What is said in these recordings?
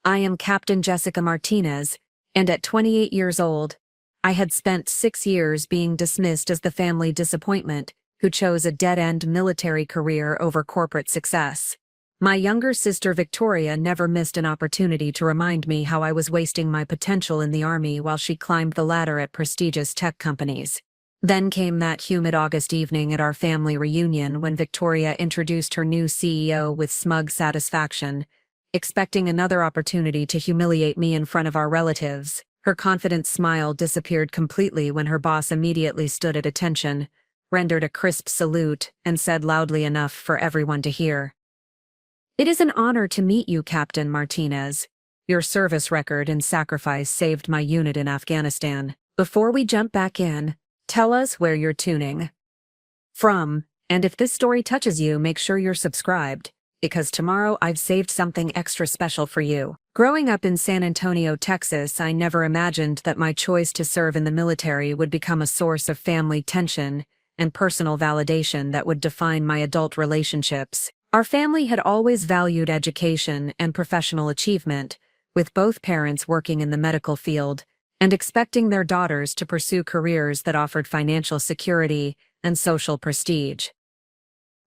I am Captain Jessica Martinez, and at 28 years old, I had spent 6 years being dismissed as the family disappointment who chose a dead-end military career over corporate success. My younger sister Victoria never missed an opportunity to remind me how I was wasting my potential in the Army while she climbed the ladder at prestigious tech companies. Then came that humid August evening at our family reunion when Victoria introduced her new CEO with smug satisfaction, expecting another opportunity to humiliate me in front of our relatives. Her confident smile disappeared completely when her boss immediately stood at attention, rendered a crisp salute, and said loudly enough for everyone to hear, "It is an honor to meet you, Captain Martinez. Your service record and sacrifice saved my unit in Afghanistan. Before we jump back in, tell us where you're tuning from, and if this story touches you, make sure you're subscribed, because tomorrow I've saved something extra special for you." Growing up in San Antonio, Texas, I never imagined that my choice to serve in the military would become a source of family tension and personal validation that would define my adult relationships. Our family had always valued education and professional achievement, with both parents working in the medical field and expecting their daughters to pursue careers that offered financial security and social prestige.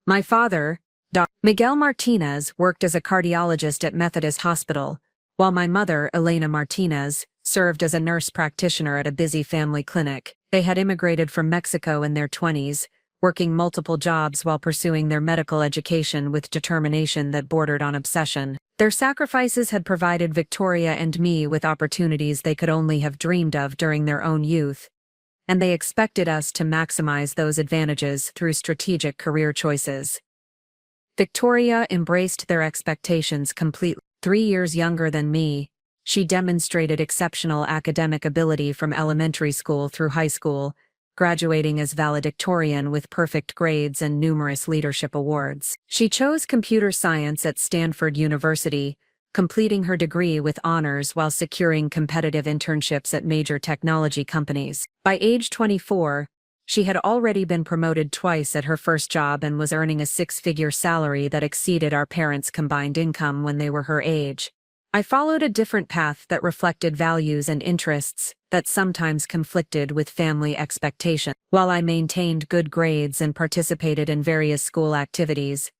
My father, Dr. Miguel Martinez, worked as a cardiologist at Methodist Hospital, while my mother, Elena Martinez, served as a nurse practitioner at a busy family clinic. They had immigrated from Mexico in their 20s, working multiple jobs while pursuing their medical education with determination that bordered on obsession. Their sacrifices had provided Victoria and me with opportunities they could only have dreamed of during their own youth, and they expected us to maximize those advantages through strategic career choices. Victoria embraced their expectations completely. 3 years younger than me, she demonstrated exceptional academic ability from elementary school through high school, graduating as valedictorian with perfect grades and numerous leadership awards. She chose computer science at Stanford University, completing her degree with honors while securing competitive internships at major technology companies. By age 24, she had already been promoted twice at her first job and was earning a 6-figure salary that exceeded our parents' combined income when they were her age. I followed a different path that reflected values and interests that sometimes conflicted with family expectations. While I maintained good grades and participated in various school activities,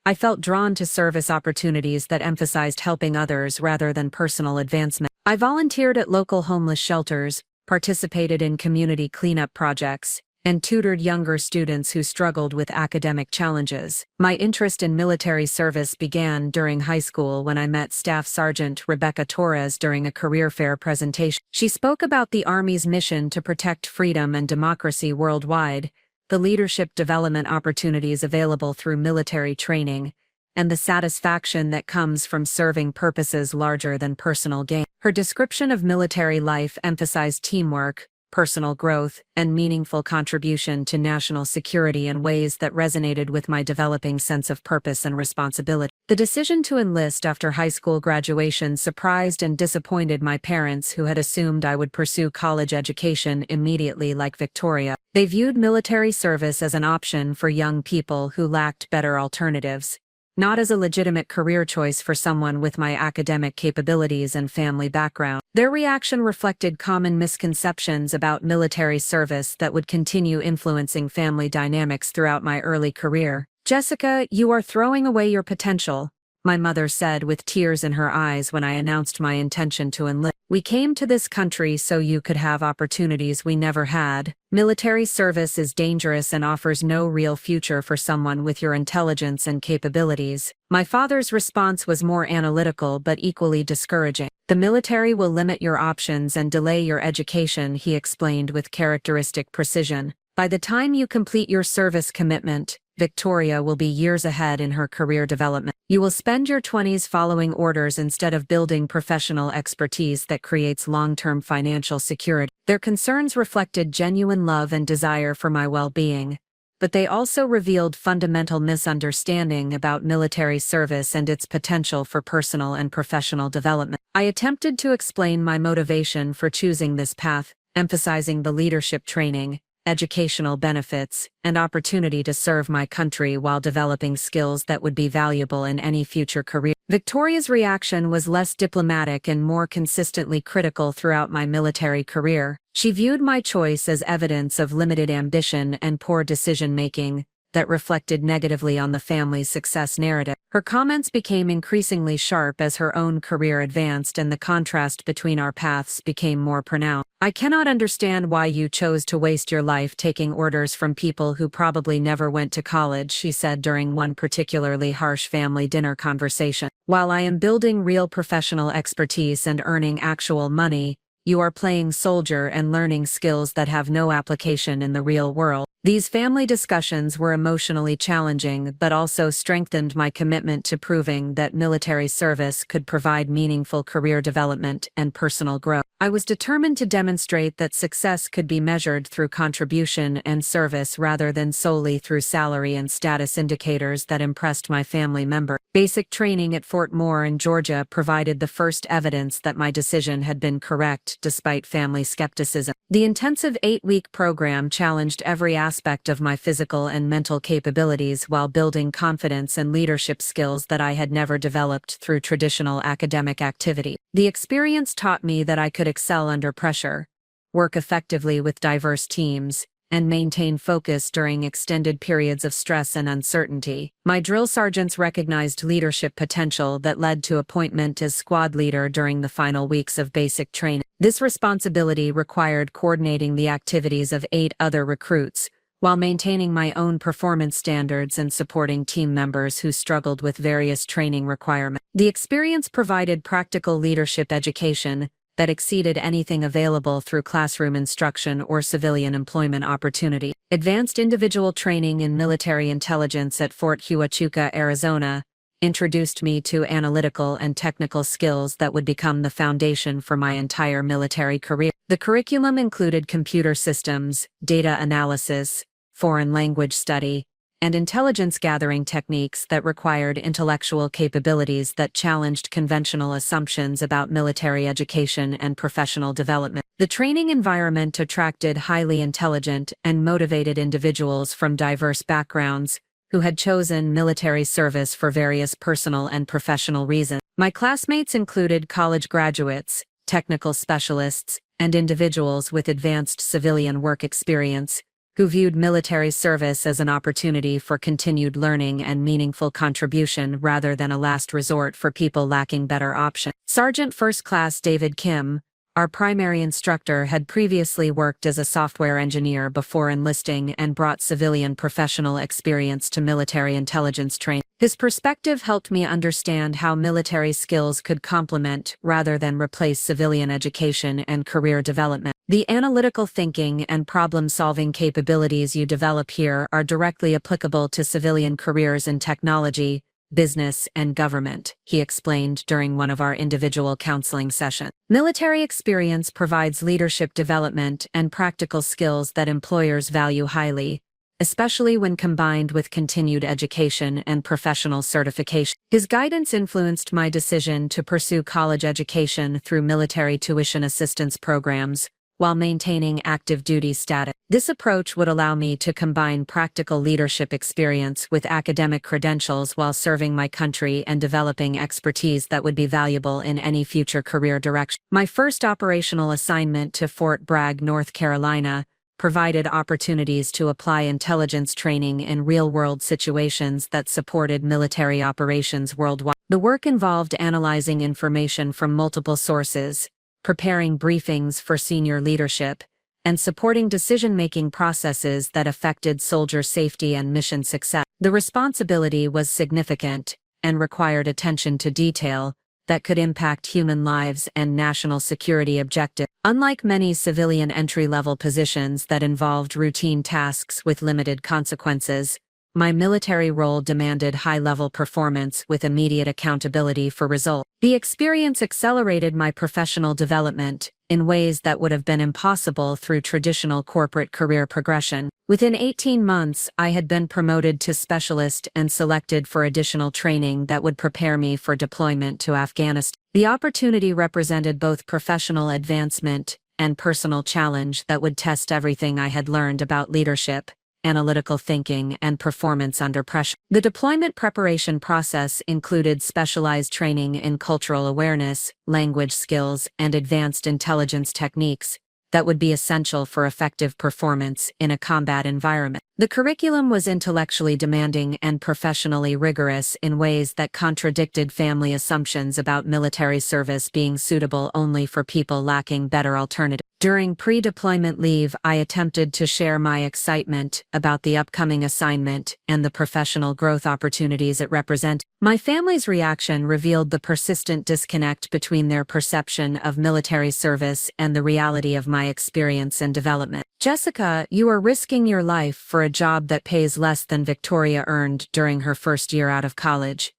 I felt drawn to service opportunities that emphasized helping others rather than personal advancement. I volunteered at local homeless shelters, participated in community cleanup projects, and tutored younger students who struggled with academic challenges. My interest in military service began during high school when I met Staff Sergeant Rebecca Torres during a career fair presentation. She spoke about the Army's mission to protect freedom and democracy worldwide, the leadership development opportunities available through military training, and the satisfaction that comes from serving purposes larger than personal gain. Her description of military life emphasized teamwork, personal growth, and meaningful contribution to national security in ways that resonated with my developing sense of purpose and responsibility. The decision to enlist after high school graduation surprised and disappointed my parents, who had assumed I would pursue college education immediately like Victoria. They viewed military service as an option for young people who lacked better alternatives, not as a legitimate career choice for someone with my academic capabilities and family background. Their reaction reflected common misconceptions about military service that would continue influencing family dynamics throughout my early career. "Jessica, you are throwing away your potential," my mother said with tears in her eyes when I announced my intention to enlist. "We came to this country so you could have opportunities we never had. Military service is dangerous and offers no real future for someone with your intelligence and capabilities." My father's response was more analytical but equally discouraging. "The military will limit your options and delay your education," he explained with characteristic precision. "By the time you complete your service commitment, Victoria will be years ahead in her career development. You will spend your 20s following orders instead of building professional expertise that creates long-term financial security." Their concerns reflected genuine love and desire for my well-being, but they also revealed fundamental misunderstanding about military service and its potential for personal and professional development. I attempted to explain my motivation for choosing this path, emphasizing the leadership training, educational benefits, and opportunity to serve my country while developing skills that would be valuable in any future career. Victoria's reaction was less diplomatic and more consistently critical throughout my military career. She viewed my choice as evidence of limited ambition and poor decision-making that reflected negatively on the family's success narrative. Her comments became increasingly sharp as her own career advanced and the contrast between our paths became more pronounced. "I cannot understand why you chose to waste your life taking orders from people who probably never went to college," she said during one particularly harsh family dinner conversation. "While I am building real professional expertise and earning actual money, you are playing soldier and learning skills that have no application in the real world." These family discussions were emotionally challenging but also strengthened my commitment to proving that military service could provide meaningful career development and personal growth. I was determined to demonstrate that success could be measured through contribution and service rather than solely through salary and status indicators that impressed my family member. Basic training at Fort Moore in Georgia provided the first evidence that my decision had been correct despite family skepticism. The intensive 8-week program challenged every aspect of my physical and mental capabilities while building confidence and leadership skills that I had never developed through traditional academic activity. The experience taught me that I could excel under pressure, work effectively with diverse teams, and maintain focus during extended periods of stress and uncertainty. My drill sergeants recognized leadership potential that led to appointment as squad leader during the final weeks of basic training. This responsibility required coordinating the activities of 8 other recruits, while maintaining my own performance standards and supporting team members who struggled with various training requirements. The experience provided practical leadership education that exceeded anything available through classroom instruction or civilian employment opportunity. Advanced individual training in military intelligence at Fort Huachuca, Arizona, introduced me to analytical and technical skills that would become the foundation for my entire military career. The curriculum included computer systems, data analysis, foreign language study, and intelligence gathering techniques that required intellectual capabilities that challenged conventional assumptions about military education and professional development. The training environment attracted highly intelligent and motivated individuals from diverse backgrounds who had chosen military service for various personal and professional reasons. My classmates included college graduates, technical specialists, and individuals with advanced civilian work experience, who viewed military service as an opportunity for continued learning and meaningful contribution rather than a last resort for people lacking better options. Sergeant First Class David Kim, our primary instructor, had previously worked as a software engineer before enlisting and brought civilian professional experience to military intelligence training. His perspective helped me understand how military skills could complement rather than replace civilian education and career development. The analytical thinking and problem-solving capabilities you develop here are directly applicable to civilian careers in technology, business, and government, he explained during one of our individual counseling sessions. Military experience provides leadership development and practical skills that employers value highly, especially when combined with continued education and professional certification. His guidance influenced my decision to pursue college education through military tuition assistance programs, while maintaining active duty status. This approach would allow me to combine practical leadership experience with academic credentials while serving my country and developing expertise that would be valuable in any future career direction. My first operational assignment to Fort Bragg, North Carolina, provided opportunities to apply intelligence training in real-world situations that supported military operations worldwide. The work involved analyzing information from multiple sources, preparing briefings for senior leadership, and supporting decision-making processes that affected soldier safety and mission success. The responsibility was significant and required attention to detail that could impact human lives and national security objectives. Unlike many civilian entry-level positions that involved routine tasks with limited consequences, my military role demanded high-level performance with immediate accountability for results. The experience accelerated my professional development in ways that would have been impossible through traditional corporate career progression. Within 18 months, I had been promoted to specialist and selected for additional training that would prepare me for deployment to Afghanistan. The opportunity represented both professional advancement and personal challenge that would test everything I had learned about leadership, analytical thinking, and performance under pressure. The deployment preparation process included specialized training in cultural awareness, language skills, and advanced intelligence techniques that would be essential for effective performance in a combat environment. The curriculum was intellectually demanding and professionally rigorous in ways that contradicted family assumptions about military service being suitable only for people lacking better alternatives. During pre-deployment leave, I attempted to share my excitement about the upcoming assignment and the professional growth opportunities it represented. My family's reaction revealed the persistent disconnect between their perception of military service and the reality of my experience and development. "Jessica, you are risking your life for a job that pays less than Victoria earned during her first year out of college,"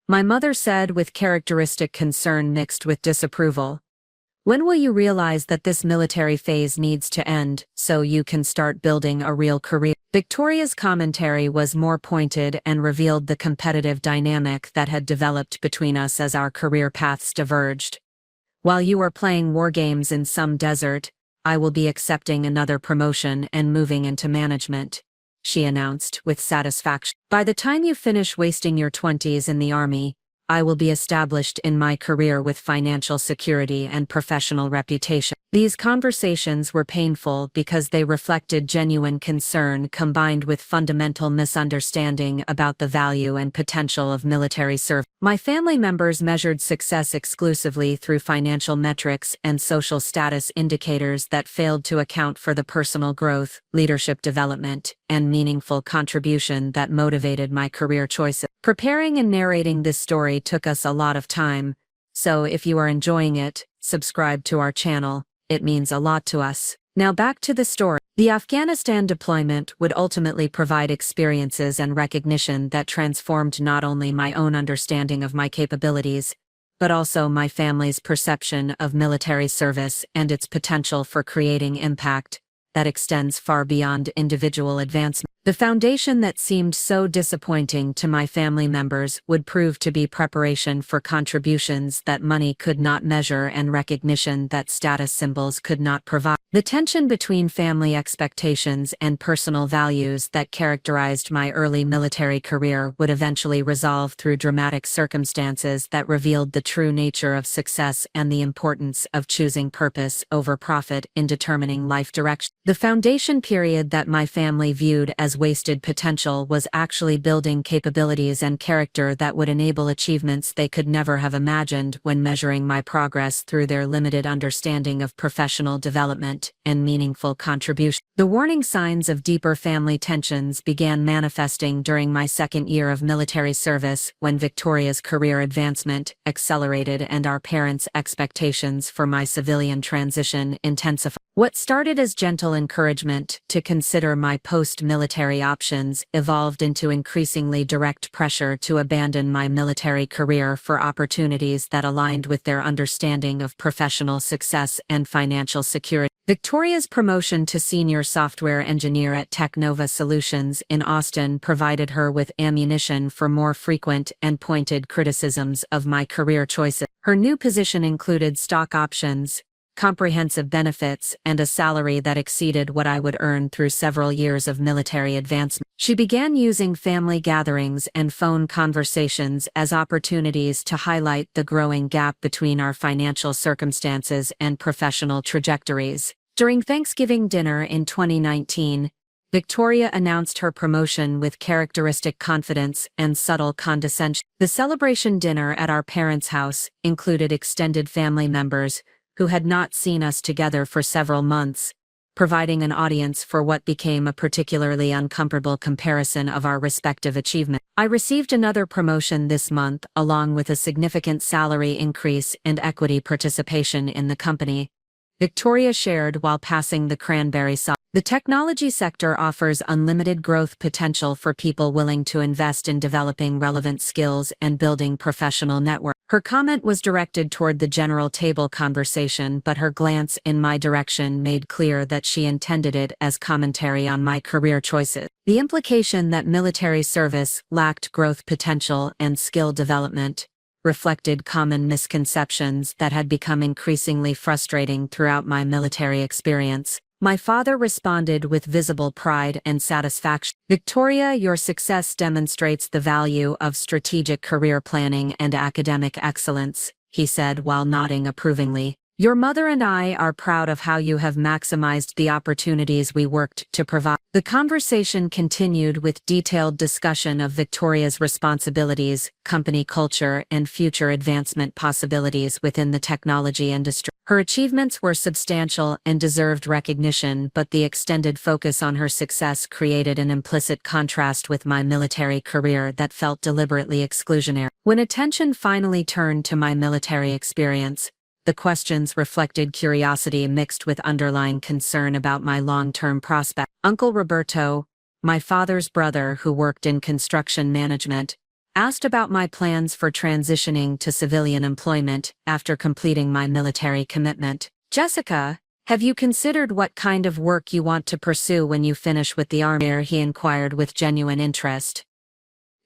my mother said with characteristic concern mixed with disapproval. "When will you realize that this military phase needs to end so you can start building a real career?" Victoria's commentary was more pointed and revealed the competitive dynamic that had developed between us as our career paths diverged. "While you are playing war games in some desert, I will be accepting another promotion and moving into management," she announced with satisfaction. "By the time you finish wasting your 20s in the Army, I will be established in my career with financial security and professional reputation." These conversations were painful because they reflected genuine concern combined with fundamental misunderstanding about the value and potential of military service. My family members measured success exclusively through financial metrics and social status indicators that failed to account for the personal growth, leadership development, and meaningful contribution that motivated my career choices. Preparing and narrating this story took us a lot of time, so if you are enjoying it, subscribe to our channel. It means a lot to us. Now back to the story. The Afghanistan deployment would ultimately provide experiences and recognition that transformed not only my own understanding of my capabilities, but also my family's perception of military service and its potential for creating impact that extends far beyond individual advancement. The foundation that seemed so disappointing to my family members would prove to be preparation for contributions that money could not measure and recognition that status symbols could not provide. The tension between family expectations and personal values that characterized my early military career would eventually resolve through dramatic circumstances that revealed the true nature of success and the importance of choosing purpose over profit in determining life direction. The foundation period that my family viewed as wasted potential was actually building capabilities and character that would enable achievements they could never have imagined when measuring my progress through their limited understanding of professional development and meaningful contribution. The warning signs of deeper family tensions began manifesting during my second year of military service when Victoria's career advancement accelerated and our parents' expectations for my civilian transition intensified. What started as gentle encouragement to consider my post-military options evolved into increasingly direct pressure to abandon my military career for opportunities that aligned with their understanding of professional success and financial security. Victoria's promotion to senior software engineer at Technova Solutions in Austin provided her with ammunition for more frequent and pointed criticisms of my career choices. Her new position included stock options, comprehensive benefits, and a salary that exceeded what I would earn through several years of military advancement. She began using family gatherings and phone conversations as opportunities to highlight the growing gap between our financial circumstances and professional trajectories. During Thanksgiving dinner in 2019, Victoria announced her promotion with characteristic confidence and subtle condescension. The celebration dinner at our parents' house included extended family members who had not seen us together for several months, providing an audience for what became a particularly uncomfortable comparison of our respective achievements. I received another promotion this month along with a significant salary increase and equity participation in the company, Victoria shared while passing the cranberry sauce. The technology sector offers unlimited growth potential for people willing to invest in developing relevant skills and building professional networks. Her comment was directed toward the general table conversation, but her glance in my direction made clear that she intended it as commentary on my career choices. The implication that military service lacked growth potential and skill development reflected common misconceptions that had become increasingly frustrating throughout my military experience. My father responded with visible pride and satisfaction. "Victoria, your success demonstrates the value of strategic career planning and academic excellence," he said while nodding approvingly. "Your mother and I are proud of how you have maximized the opportunities we worked to provide." The conversation continued with detailed discussion of Victoria's responsibilities, company culture, and future advancement possibilities within the technology industry. Her achievements were substantial and deserved recognition, but the extended focus on her success created an implicit contrast with my military career that felt deliberately exclusionary. When attention finally turned to my military experience, the questions reflected curiosity mixed with underlying concern about my long-term prospects. Uncle Roberto, my father's brother who worked in construction management, asked about my plans for transitioning to civilian employment after completing my military commitment. "Jessica, have you considered what kind of work you want to pursue when you finish with the Army?" he inquired with genuine interest.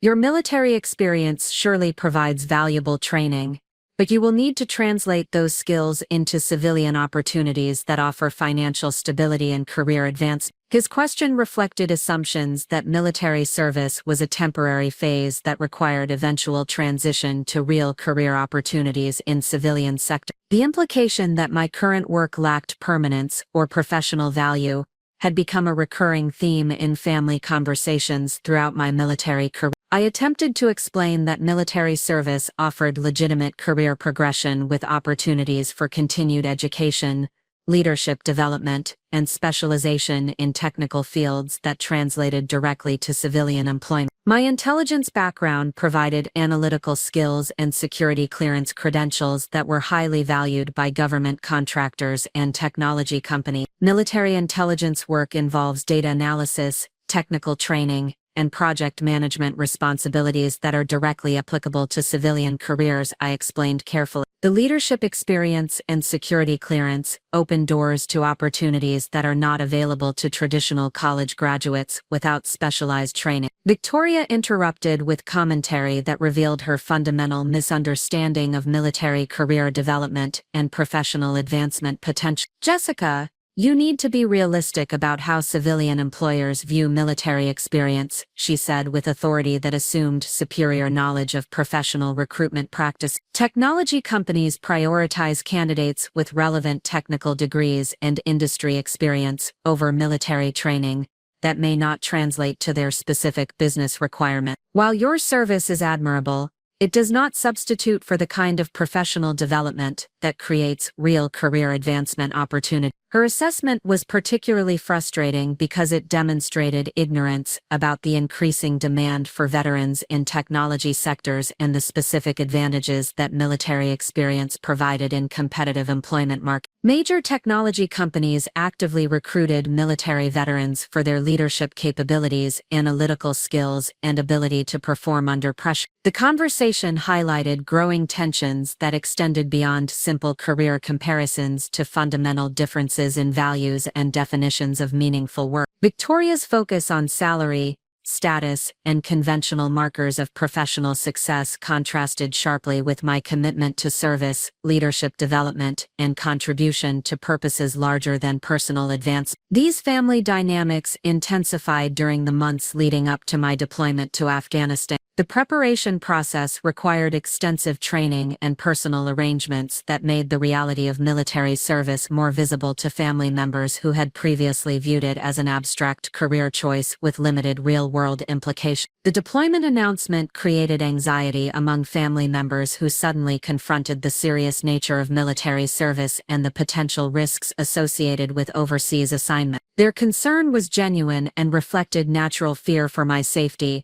"Your military experience surely provides valuable training, but you will need to translate those skills into civilian opportunities that offer financial stability and career advancement." His question reflected assumptions that military service was a temporary phase that required eventual transition to real career opportunities in civilian sector. The implication that my current work lacked permanence or professional value had become a recurring theme in family conversations throughout my military career. I attempted to explain that military service offered legitimate career progression with opportunities for continued education, leadership development, and specialization in technical fields that translated directly to civilian employment. My intelligence background provided analytical skills and security clearance credentials that were highly valued by government contractors and technology companies. Military intelligence work involves data analysis, technical training, and project management responsibilities that are directly applicable to civilian careers, I explained carefully. The leadership experience and security clearance open doors to opportunities that are not available to traditional college graduates without specialized training. Victoria interrupted with commentary that revealed her fundamental misunderstanding of military career development and professional advancement potential. "Jessica, you need to be realistic about how civilian employers view military experience," she said with authority that assumed superior knowledge of professional recruitment practice. "Technology companies prioritize candidates with relevant technical degrees and industry experience over military training that may not translate to their specific business requirement. While your service is admirable, it does not substitute for the kind of professional development that creates real career advancement opportunity." Her assessment was particularly frustrating because it demonstrated ignorance about the increasing demand for veterans in technology sectors and the specific advantages that military experience provided in competitive employment markets. Major technology companies actively recruited military veterans for their leadership capabilities, analytical skills, and ability to perform under pressure. The conversation highlighted growing tensions that extended beyond simple career comparisons to fundamental differences in values and definitions of meaningful work. Victoria's focus on salary, status, and conventional markers of professional success contrasted sharply with my commitment to service, leadership development, and contribution to purposes larger than personal advancement. These family dynamics intensified during the months leading up to my deployment to Afghanistan. The preparation process required extensive training and personal arrangements that made the reality of military service more visible to family members who had previously viewed it as an abstract career choice with limited real-world implications. The deployment announcement created anxiety among family members who suddenly confronted the serious nature of military service and the potential risks associated with overseas assignment. Their concern was genuine and reflected natural fear for my safety,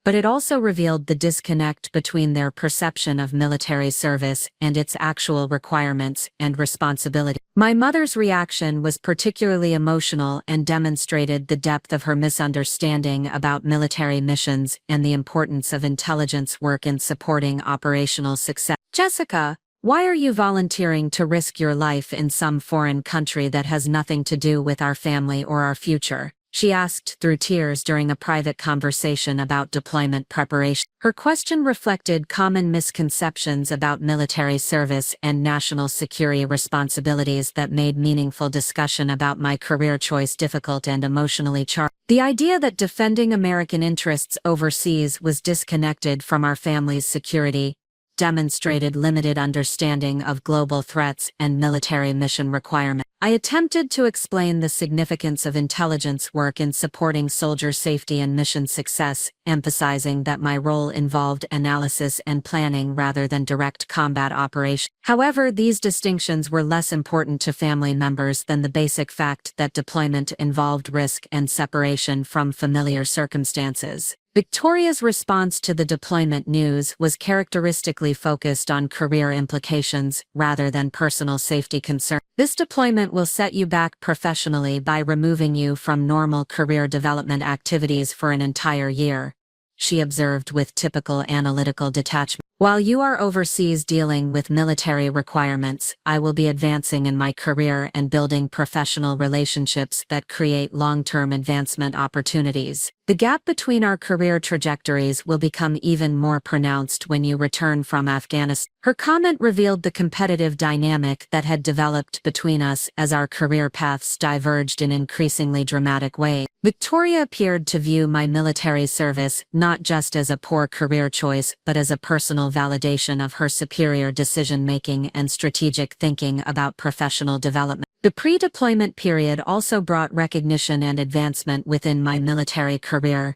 but it also revealed the disconnect between their perception of military service and its actual requirements and responsibility. My mother's reaction was particularly emotional and demonstrated the depth of her misunderstanding about military missions and the importance of intelligence work in supporting operational success. "Jessica, why are you volunteering to risk your life in some foreign country that has nothing to do with our family or our future?" she asked through tears during a private conversation about deployment preparation. Her question reflected common misconceptions about military service and national security responsibilities that made meaningful discussion about my career choice difficult and emotionally charged. The idea that defending American interests overseas was disconnected from our family's security demonstrated limited understanding of global threats and military mission requirements. I attempted to explain the significance of intelligence work in supporting soldier safety and mission success, emphasizing that my role involved analysis and planning rather than direct combat operations. However, these distinctions were less important to family members than the basic fact that deployment involved risk and separation from familiar circumstances. Victoria's response to the deployment news was characteristically focused on career implications rather than personal safety concerns. This deployment will set you back professionally by removing you from normal career development activities for an entire year, she observed with typical analytical detachment. While you are overseas dealing with military requirements, I will be advancing in my career and building professional relationships that create long-term advancement opportunities. The gap between our career trajectories will become even more pronounced when you return from Afghanistan. Her comment revealed the competitive dynamic that had developed between us as our career paths diverged in increasingly dramatic ways. Victoria appeared to view my military service not just as a poor career choice but as a personal validation of her superior decision-making and strategic thinking about professional development. The pre-deployment period also brought recognition and advancement within my military career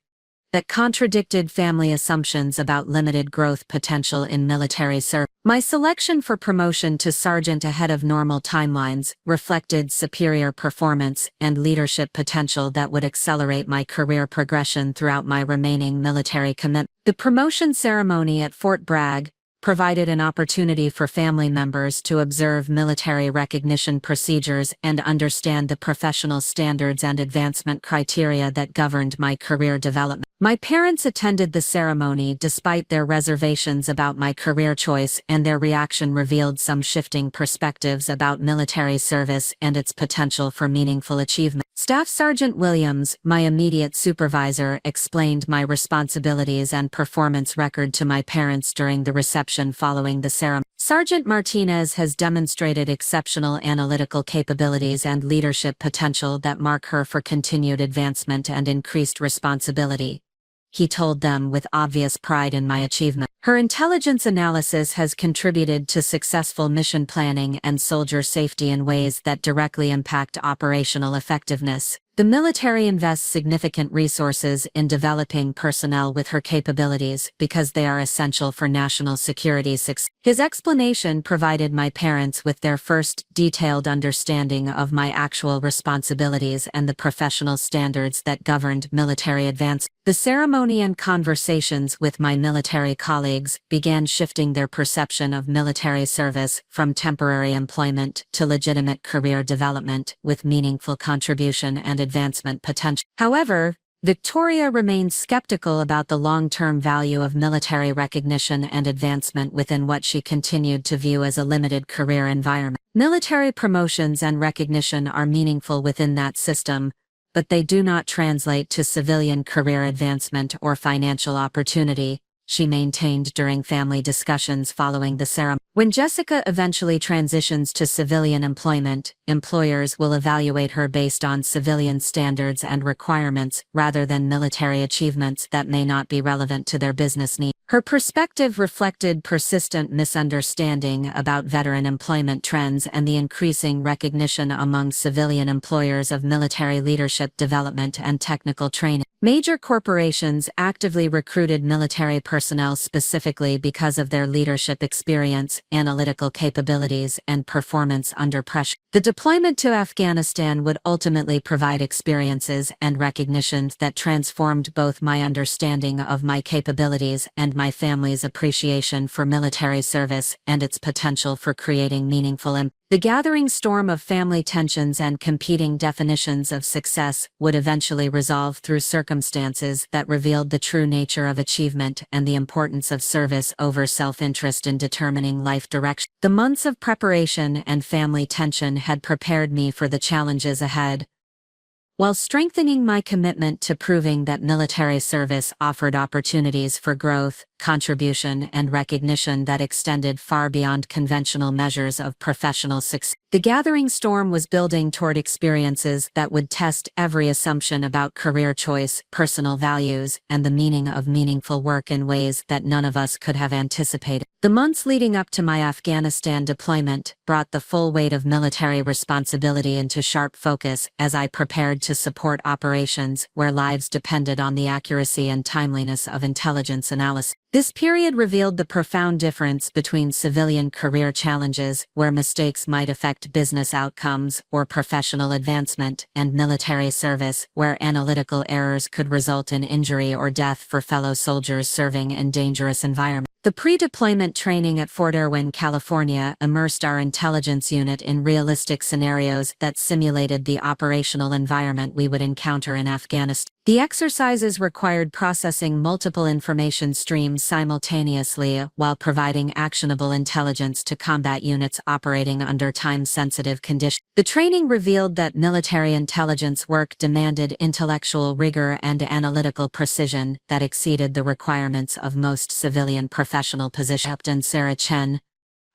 that contradicted family assumptions about limited growth potential in military service. My selection for promotion to sergeant ahead of normal timelines reflected superior performance and leadership potential that would accelerate my career progression throughout my remaining military commitment. The promotion ceremony at Fort Bragg provided an opportunity for family members to observe military recognition procedures and understand the professional standards and advancement criteria that governed my career development. My parents attended the ceremony despite their reservations about my career choice, and their reaction revealed some shifting perspectives about military service and its potential for meaningful achievement. Staff Sergeant Williams, my immediate supervisor, explained my responsibilities and performance record to my parents during the reception following the ceremony. Sergeant Martinez has demonstrated exceptional analytical capabilities and leadership potential that mark her for continued advancement and increased responsibility, he told them with obvious pride in my achievement. Her intelligence analysis has contributed to successful mission planning and soldier safety in ways that directly impact operational effectiveness. The military invests significant resources in developing personnel with her capabilities because they are essential for national security success. His explanation provided my parents with their first detailed understanding of my actual responsibilities and the professional standards that governed military advance. The ceremony and conversations with my military colleagues began shifting their perception of military service from temporary employment to legitimate career development with meaningful contribution and advancement potential. However, Victoria remained skeptical about the long-term value of military recognition and advancement within what she continued to view as a limited career environment. Military promotions and recognition are meaningful within that system, but they do not translate to civilian career advancement or financial opportunity, she maintained during family discussions following the ceremony. When Jessica eventually transitions to civilian employment, employers will evaluate her based on civilian standards and requirements rather than military achievements that may not be relevant to their business needs. Her perspective reflected persistent misunderstanding about veteran employment trends and the increasing recognition among civilian employers of military leadership development and technical training. Major corporations actively recruited military personnel specifically because of their leadership experience, analytical capabilities, and performance under pressure. The deployment to Afghanistan would ultimately provide experiences and recognitions that transformed both my understanding of my capabilities and my family's appreciation for military service and its potential for creating meaningful impact. The gathering storm of family tensions and competing definitions of success would eventually resolve through circumstances that revealed the true nature of achievement and the importance of service over self-interest in determining life direction. The months of preparation and family tension had prepared me for the challenges ahead. while strengthening my commitment to proving that military service offered opportunities for growth, contribution, and recognition that extended far beyond conventional measures of professional success. The gathering storm was building toward experiences that would test every assumption about career choice, personal values, and the meaning of meaningful work in ways that none of us could have anticipated. The months leading up to my Afghanistan deployment brought the full weight of military responsibility into sharp focus as I prepared to support operations where lives depended on the accuracy and timeliness of intelligence analysis. This period revealed the profound difference between civilian career challenges, where mistakes might affect business outcomes or professional advancement, and military service, where analytical errors could result in injury or death for fellow soldiers serving in dangerous environments. The pre-deployment training at Fort Irwin, California, immersed our intelligence unit in realistic scenarios that simulated the operational environment we would encounter in Afghanistan. The exercises required processing multiple information streams simultaneously while providing actionable intelligence to combat units operating under time-sensitive conditions. The training revealed that military intelligence work demanded intellectual rigor and analytical precision that exceeded the requirements of most civilian professional positions. Captain Sarah Chen,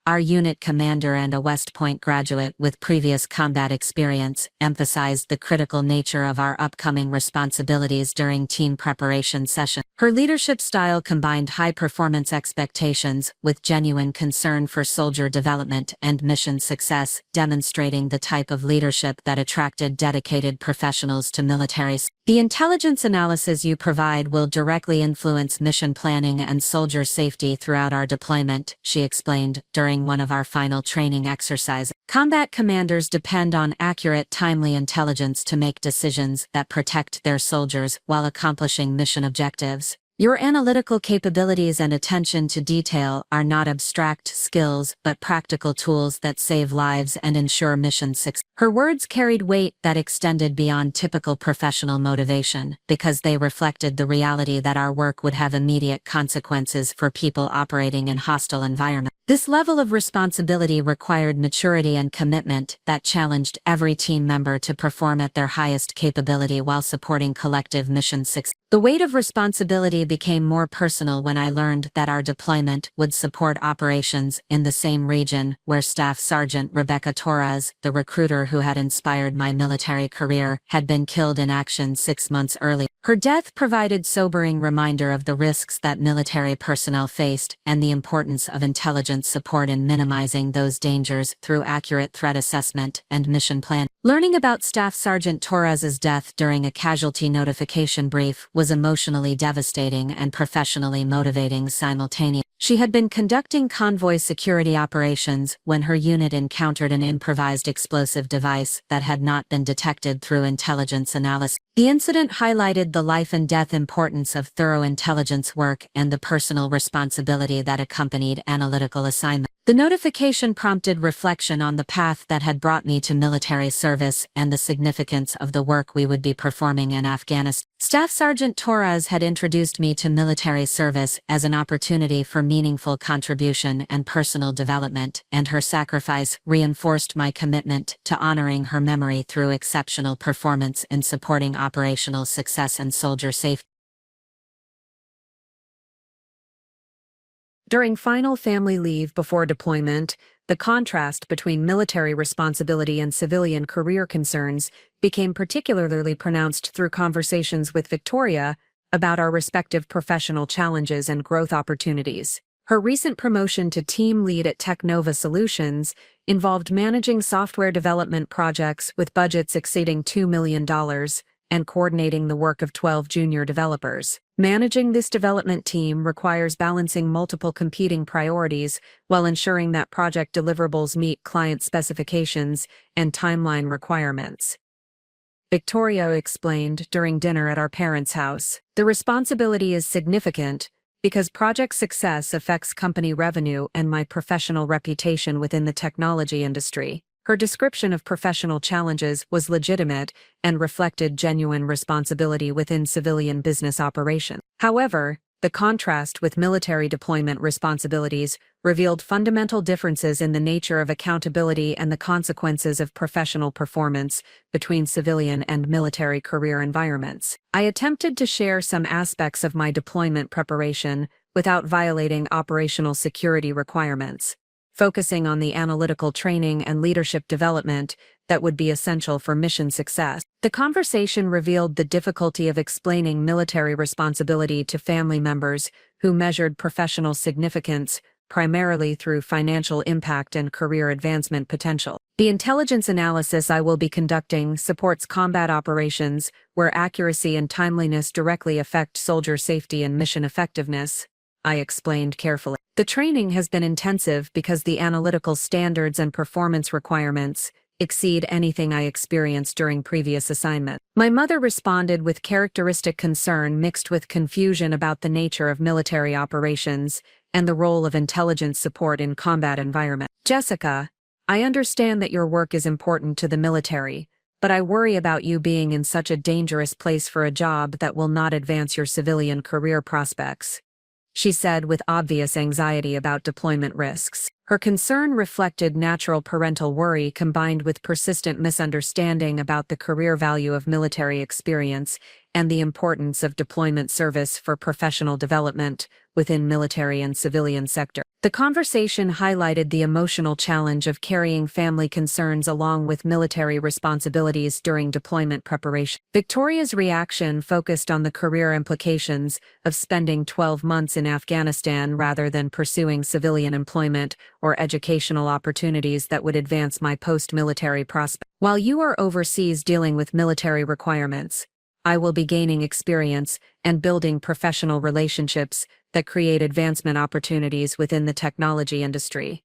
our unit commander and a West Point graduate with previous combat experience, emphasized the critical nature of our upcoming responsibilities during team preparation sessions. Her leadership style combined high-performance expectations with genuine concern for soldier development and mission success, demonstrating the type of leadership that attracted dedicated professionals to military. The intelligence analysis you provide will directly influence mission planning and soldier safety throughout our deployment, she explained during one of our final training exercises. Combat commanders depend on accurate, timely intelligence to make decisions that protect their soldiers while accomplishing mission objectives. Your analytical capabilities and attention to detail are not abstract skills but practical tools that save lives and ensure mission success. Her words carried weight that extended beyond typical professional motivation, because they reflected the reality that our work would have immediate consequences for people operating in hostile environments. This level of responsibility required maturity and commitment that challenged every team member to perform at their highest capability while supporting collective mission success. The weight of responsibility became more personal when I learned that our deployment would support operations in the same region where Staff Sergeant Rebecca Torres, the recruiter who had inspired my military career, had been killed in action 6 months earlier. Her death provided sobering reminder of the risks that military personnel faced and the importance of intelligence support in minimizing those dangers through accurate threat assessment and mission planning. Learning about Staff Sergeant Torres's death during a casualty notification brief was emotionally devastating and professionally motivating simultaneously. She had been conducting convoy security operations when her unit encountered an improvised explosive device that had not been detected through intelligence analysis. The incident highlighted the life and death importance of thorough intelligence work and the personal responsibility that accompanied analytical assignment. The notification prompted reflection on the path that had brought me to military service and the significance of the work we would be performing in Afghanistan. Staff Sergeant Torres had introduced me to military service as an opportunity for meaningful contribution and personal development, and her sacrifice reinforced my commitment to honoring her memory through exceptional performance in supporting operational success and soldier safety. During final family leave before deployment, the contrast between military responsibility and civilian career concerns became particularly pronounced through conversations with Victoria about our respective professional challenges and growth opportunities. Her recent promotion to team lead at Technova Solutions involved managing software development projects with budgets exceeding $2 million and coordinating the work of 12 junior developers. Managing this development team requires balancing multiple competing priorities while ensuring that project deliverables meet client specifications and timeline requirements. Victoria explained during dinner at our parents' house. The responsibility is significant because project success affects company revenue and my professional reputation within the technology industry. Her description of professional challenges was legitimate and reflected genuine responsibility within civilian business operations. However, The contrast with military deployment responsibilities revealed fundamental differences in the nature of accountability and the consequences of professional performance between civilian and military career environments. I attempted to share some aspects of my deployment preparation without violating operational security requirements, focusing on the analytical training and leadership development that would be essential for mission success. The conversation revealed the difficulty of explaining military responsibility to family members who measured professional significance primarily through financial impact and career advancement potential. The intelligence analysis I will be conducting supports combat operations where accuracy and timeliness directly affect soldier safety and mission effectiveness, I explained carefully. The training has been intensive because the analytical standards and performance requirements exceed anything I experienced during previous assignments. My mother responded with characteristic concern mixed with confusion about the nature of military operations and the role of intelligence support in combat environment. Jessica, I understand that your work is important to the military, but I worry about you being in such a dangerous place for a job that will not advance your civilian career prospects, she said with obvious anxiety about deployment risks. Her concern reflected natural parental worry combined with persistent misunderstanding about the career value of military experience and the importance of deployment service for professional development within military and civilian sector. The conversation highlighted the emotional challenge of carrying family concerns along with military responsibilities during deployment preparation. Victoria's reaction focused on the career implications of spending 12 months in Afghanistan rather than pursuing civilian employment or educational opportunities that would advance my post-military prospects. While you are overseas dealing with military requirements, I will be gaining experience and building professional relationships that create advancement opportunities within the technology industry,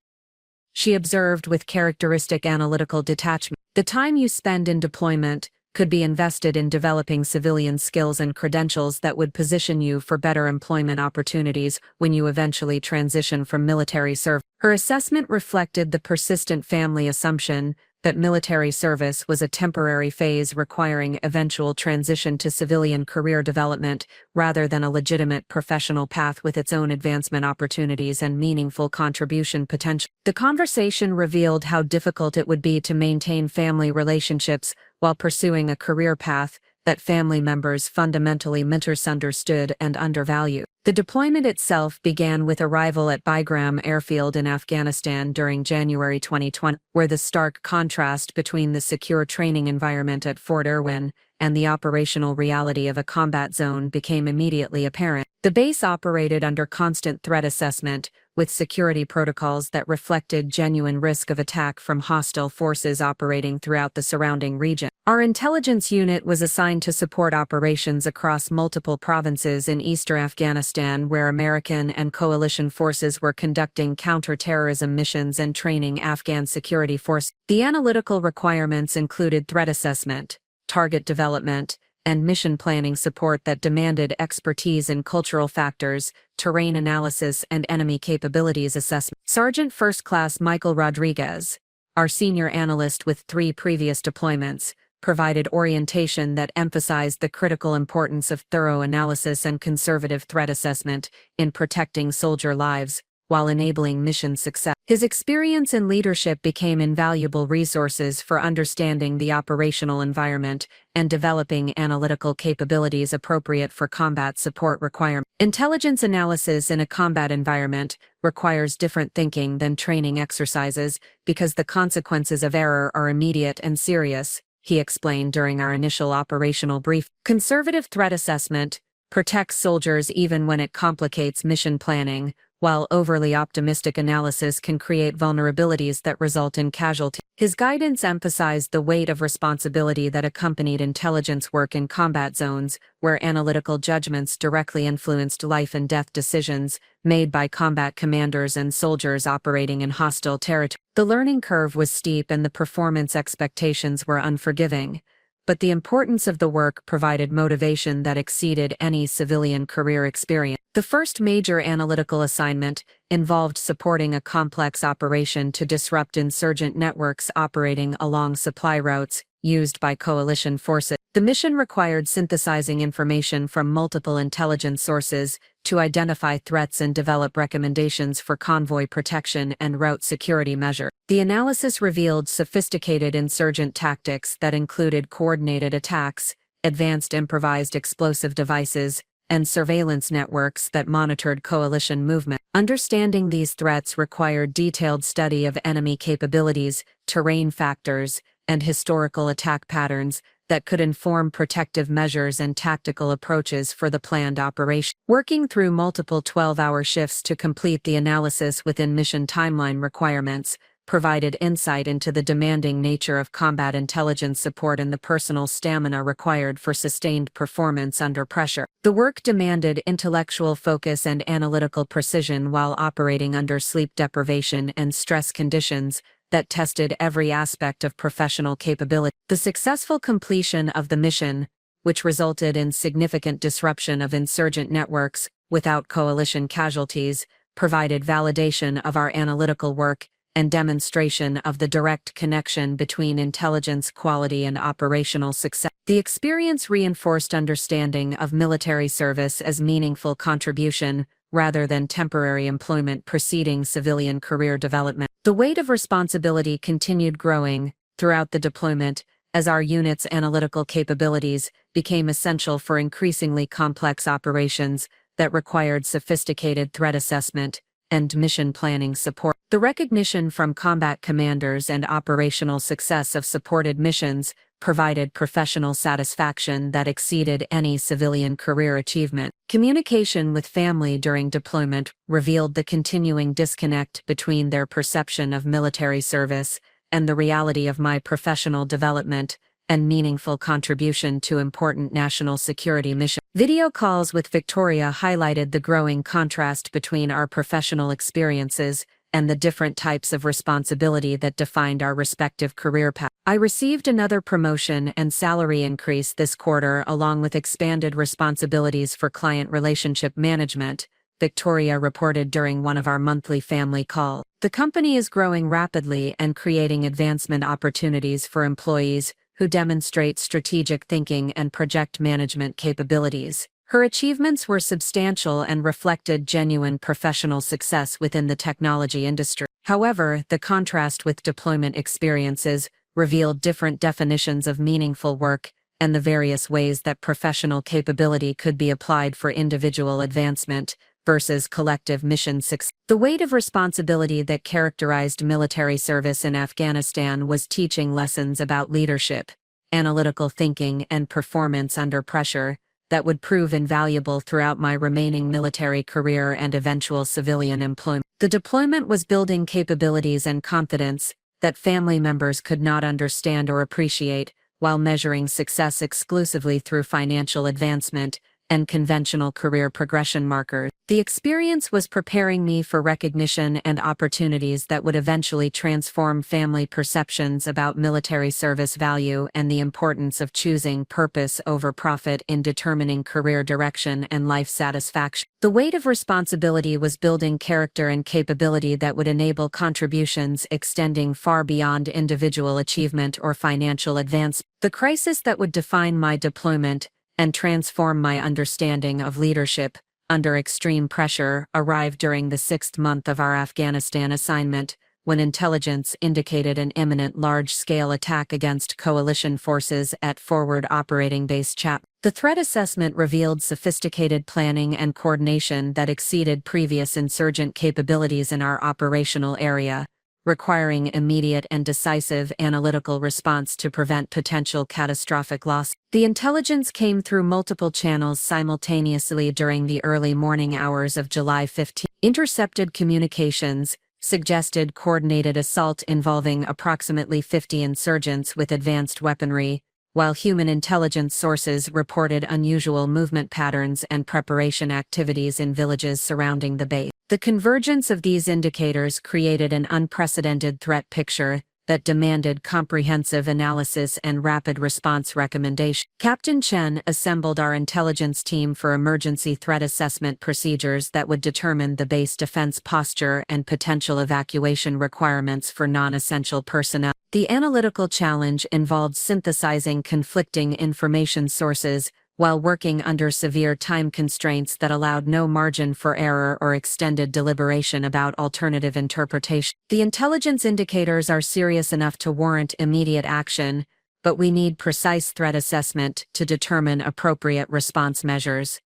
she observed with characteristic analytical detachment. The time you spend in deployment could be invested in developing civilian skills and credentials that would position you for better employment opportunities when you eventually transition from military service. Her assessment reflected the persistent family assumption that military service was a temporary phase requiring eventual transition to civilian career development rather than a legitimate professional path with its own advancement opportunities and meaningful contribution potential. The conversation revealed how difficult it would be to maintain family relationships while pursuing a career path that family members fundamentally misunderstood and undervalued. The deployment itself began with arrival at Bagram Airfield in Afghanistan during January 2020, where the stark contrast between the secure training environment at Fort Irwin and the operational reality of a combat zone became immediately apparent. The base operated under constant threat assessment, with security protocols that reflected genuine risk of attack from hostile forces operating throughout the surrounding region. Our intelligence unit was assigned to support operations across multiple provinces in eastern Afghanistan where American and coalition forces were conducting counter-terrorism missions and training Afghan security forces. The analytical requirements included threat assessment, target development, and mission planning support that demanded expertise in cultural factors, terrain analysis, and enemy capabilities assessment. Sergeant First Class Michael Rodriguez, our senior analyst with 3 previous deployments, provided orientation that emphasized the critical importance of thorough analysis and conservative threat assessment in protecting soldier lives while enabling mission success. His experience and leadership became invaluable resources for understanding the operational environment and developing analytical capabilities appropriate for combat support requirements. Intelligence analysis in a combat environment requires different thinking than training exercises because the consequences of error are immediate and serious, he explained during our initial operational brief. Conservative threat assessment protects soldiers even when it complicates mission planning, while overly optimistic analysis can create vulnerabilities that result in casualties. His guidance emphasized the weight of responsibility that accompanied intelligence work in combat zones, where analytical judgments directly influenced life and death decisions made by combat commanders and soldiers operating in hostile territory. The learning curve was steep and the performance expectations were unforgiving, but the importance of the work provided motivation that exceeded any civilian career experience. The first major analytical assignment involved supporting a complex operation to disrupt insurgent networks operating along supply routes used by coalition forces. The mission required synthesizing information from multiple intelligence sources to identify threats and develop recommendations for convoy protection and route security measures. The analysis revealed sophisticated insurgent tactics that included coordinated attacks, advanced improvised explosive devices, and surveillance networks that monitored coalition movement. Understanding these threats required detailed study of enemy capabilities, terrain factors, and historical attack patterns that could inform protective measures and tactical approaches for the planned operation. Working through multiple 12-hour shifts to complete the analysis within mission timeline requirements provided insight into the demanding nature of combat intelligence support and the personal stamina required for sustained performance under pressure. The work demanded intellectual focus and analytical precision while operating under sleep deprivation and stress conditions that tested every aspect of professional capability. The successful completion of the mission, which resulted in significant disruption of insurgent networks without coalition casualties, provided validation of our analytical work and demonstration of the direct connection between intelligence quality and operational success. The experience reinforced understanding of military service as meaningful contribution rather than temporary employment preceding civilian career development. The weight of responsibility continued growing throughout the deployment as our unit's analytical capabilities became essential for increasingly complex operations that required sophisticated threat assessment and mission planning support. The recognition from combat commanders and operational success of supported missions provided professional satisfaction that exceeded any civilian career achievement. Communication with family during deployment revealed the continuing disconnect between their perception of military service and the reality of my professional development and meaningful contribution to important national security missions. Video calls with Victoria highlighted the growing contrast between our professional experiences and the different types of responsibility that defined our respective career paths. I received another promotion and salary increase this quarter along with expanded responsibilities for client relationship management, Victoria reported during one of our monthly family calls. The company is growing rapidly and creating advancement opportunities for employees who demonstrate strategic thinking and project management capabilities. Her achievements were substantial and reflected genuine professional success within the technology industry. However, the contrast with deployment experiences revealed different definitions of meaningful work and the various ways that professional capability could be applied for individual advancement versus collective mission success. The weight of responsibility that characterized military service in Afghanistan was teaching lessons about leadership, analytical thinking, and performance under pressure that would prove invaluable throughout my remaining military career and eventual civilian employment. The deployment was building capabilities and confidence that family members could not understand or appreciate, while measuring success exclusively through financial advancement and conventional career progression markers. The experience was preparing me for recognition and opportunities that would eventually transform family perceptions about military service value and the importance of choosing purpose over profit in determining career direction and life satisfaction. The weight of responsibility was building character and capability that would enable contributions extending far beyond individual achievement or financial advance. The crisis that would define my deployment and transform my understanding of leadership under extreme pressure arrived during the 6th month of our Afghanistan assignment, when intelligence indicated an imminent large-scale attack against coalition forces at Forward Operating Base Chap. The threat assessment revealed sophisticated planning and coordination that exceeded previous insurgent capabilities in our operational area, requiring immediate and decisive analytical response to prevent potential catastrophic loss. The intelligence came through multiple channels simultaneously during the early morning hours of July 15. Intercepted communications suggested coordinated assault involving approximately 50 insurgents with advanced weaponry, while human intelligence sources reported unusual movement patterns and preparation activities in villages surrounding the base. The convergence of these indicators created an unprecedented threat picture that demanded comprehensive analysis and rapid response recommendations. Captain Chen assembled our intelligence team for emergency threat assessment procedures that would determine the base defense posture and potential evacuation requirements for non-essential personnel. The analytical challenge involved synthesizing conflicting information sources, while working under severe time constraints that allowed no margin for error or extended deliberation about alternative interpretation. The intelligence indicators are serious enough to warrant immediate action, but we need precise threat assessment to determine appropriate response measures.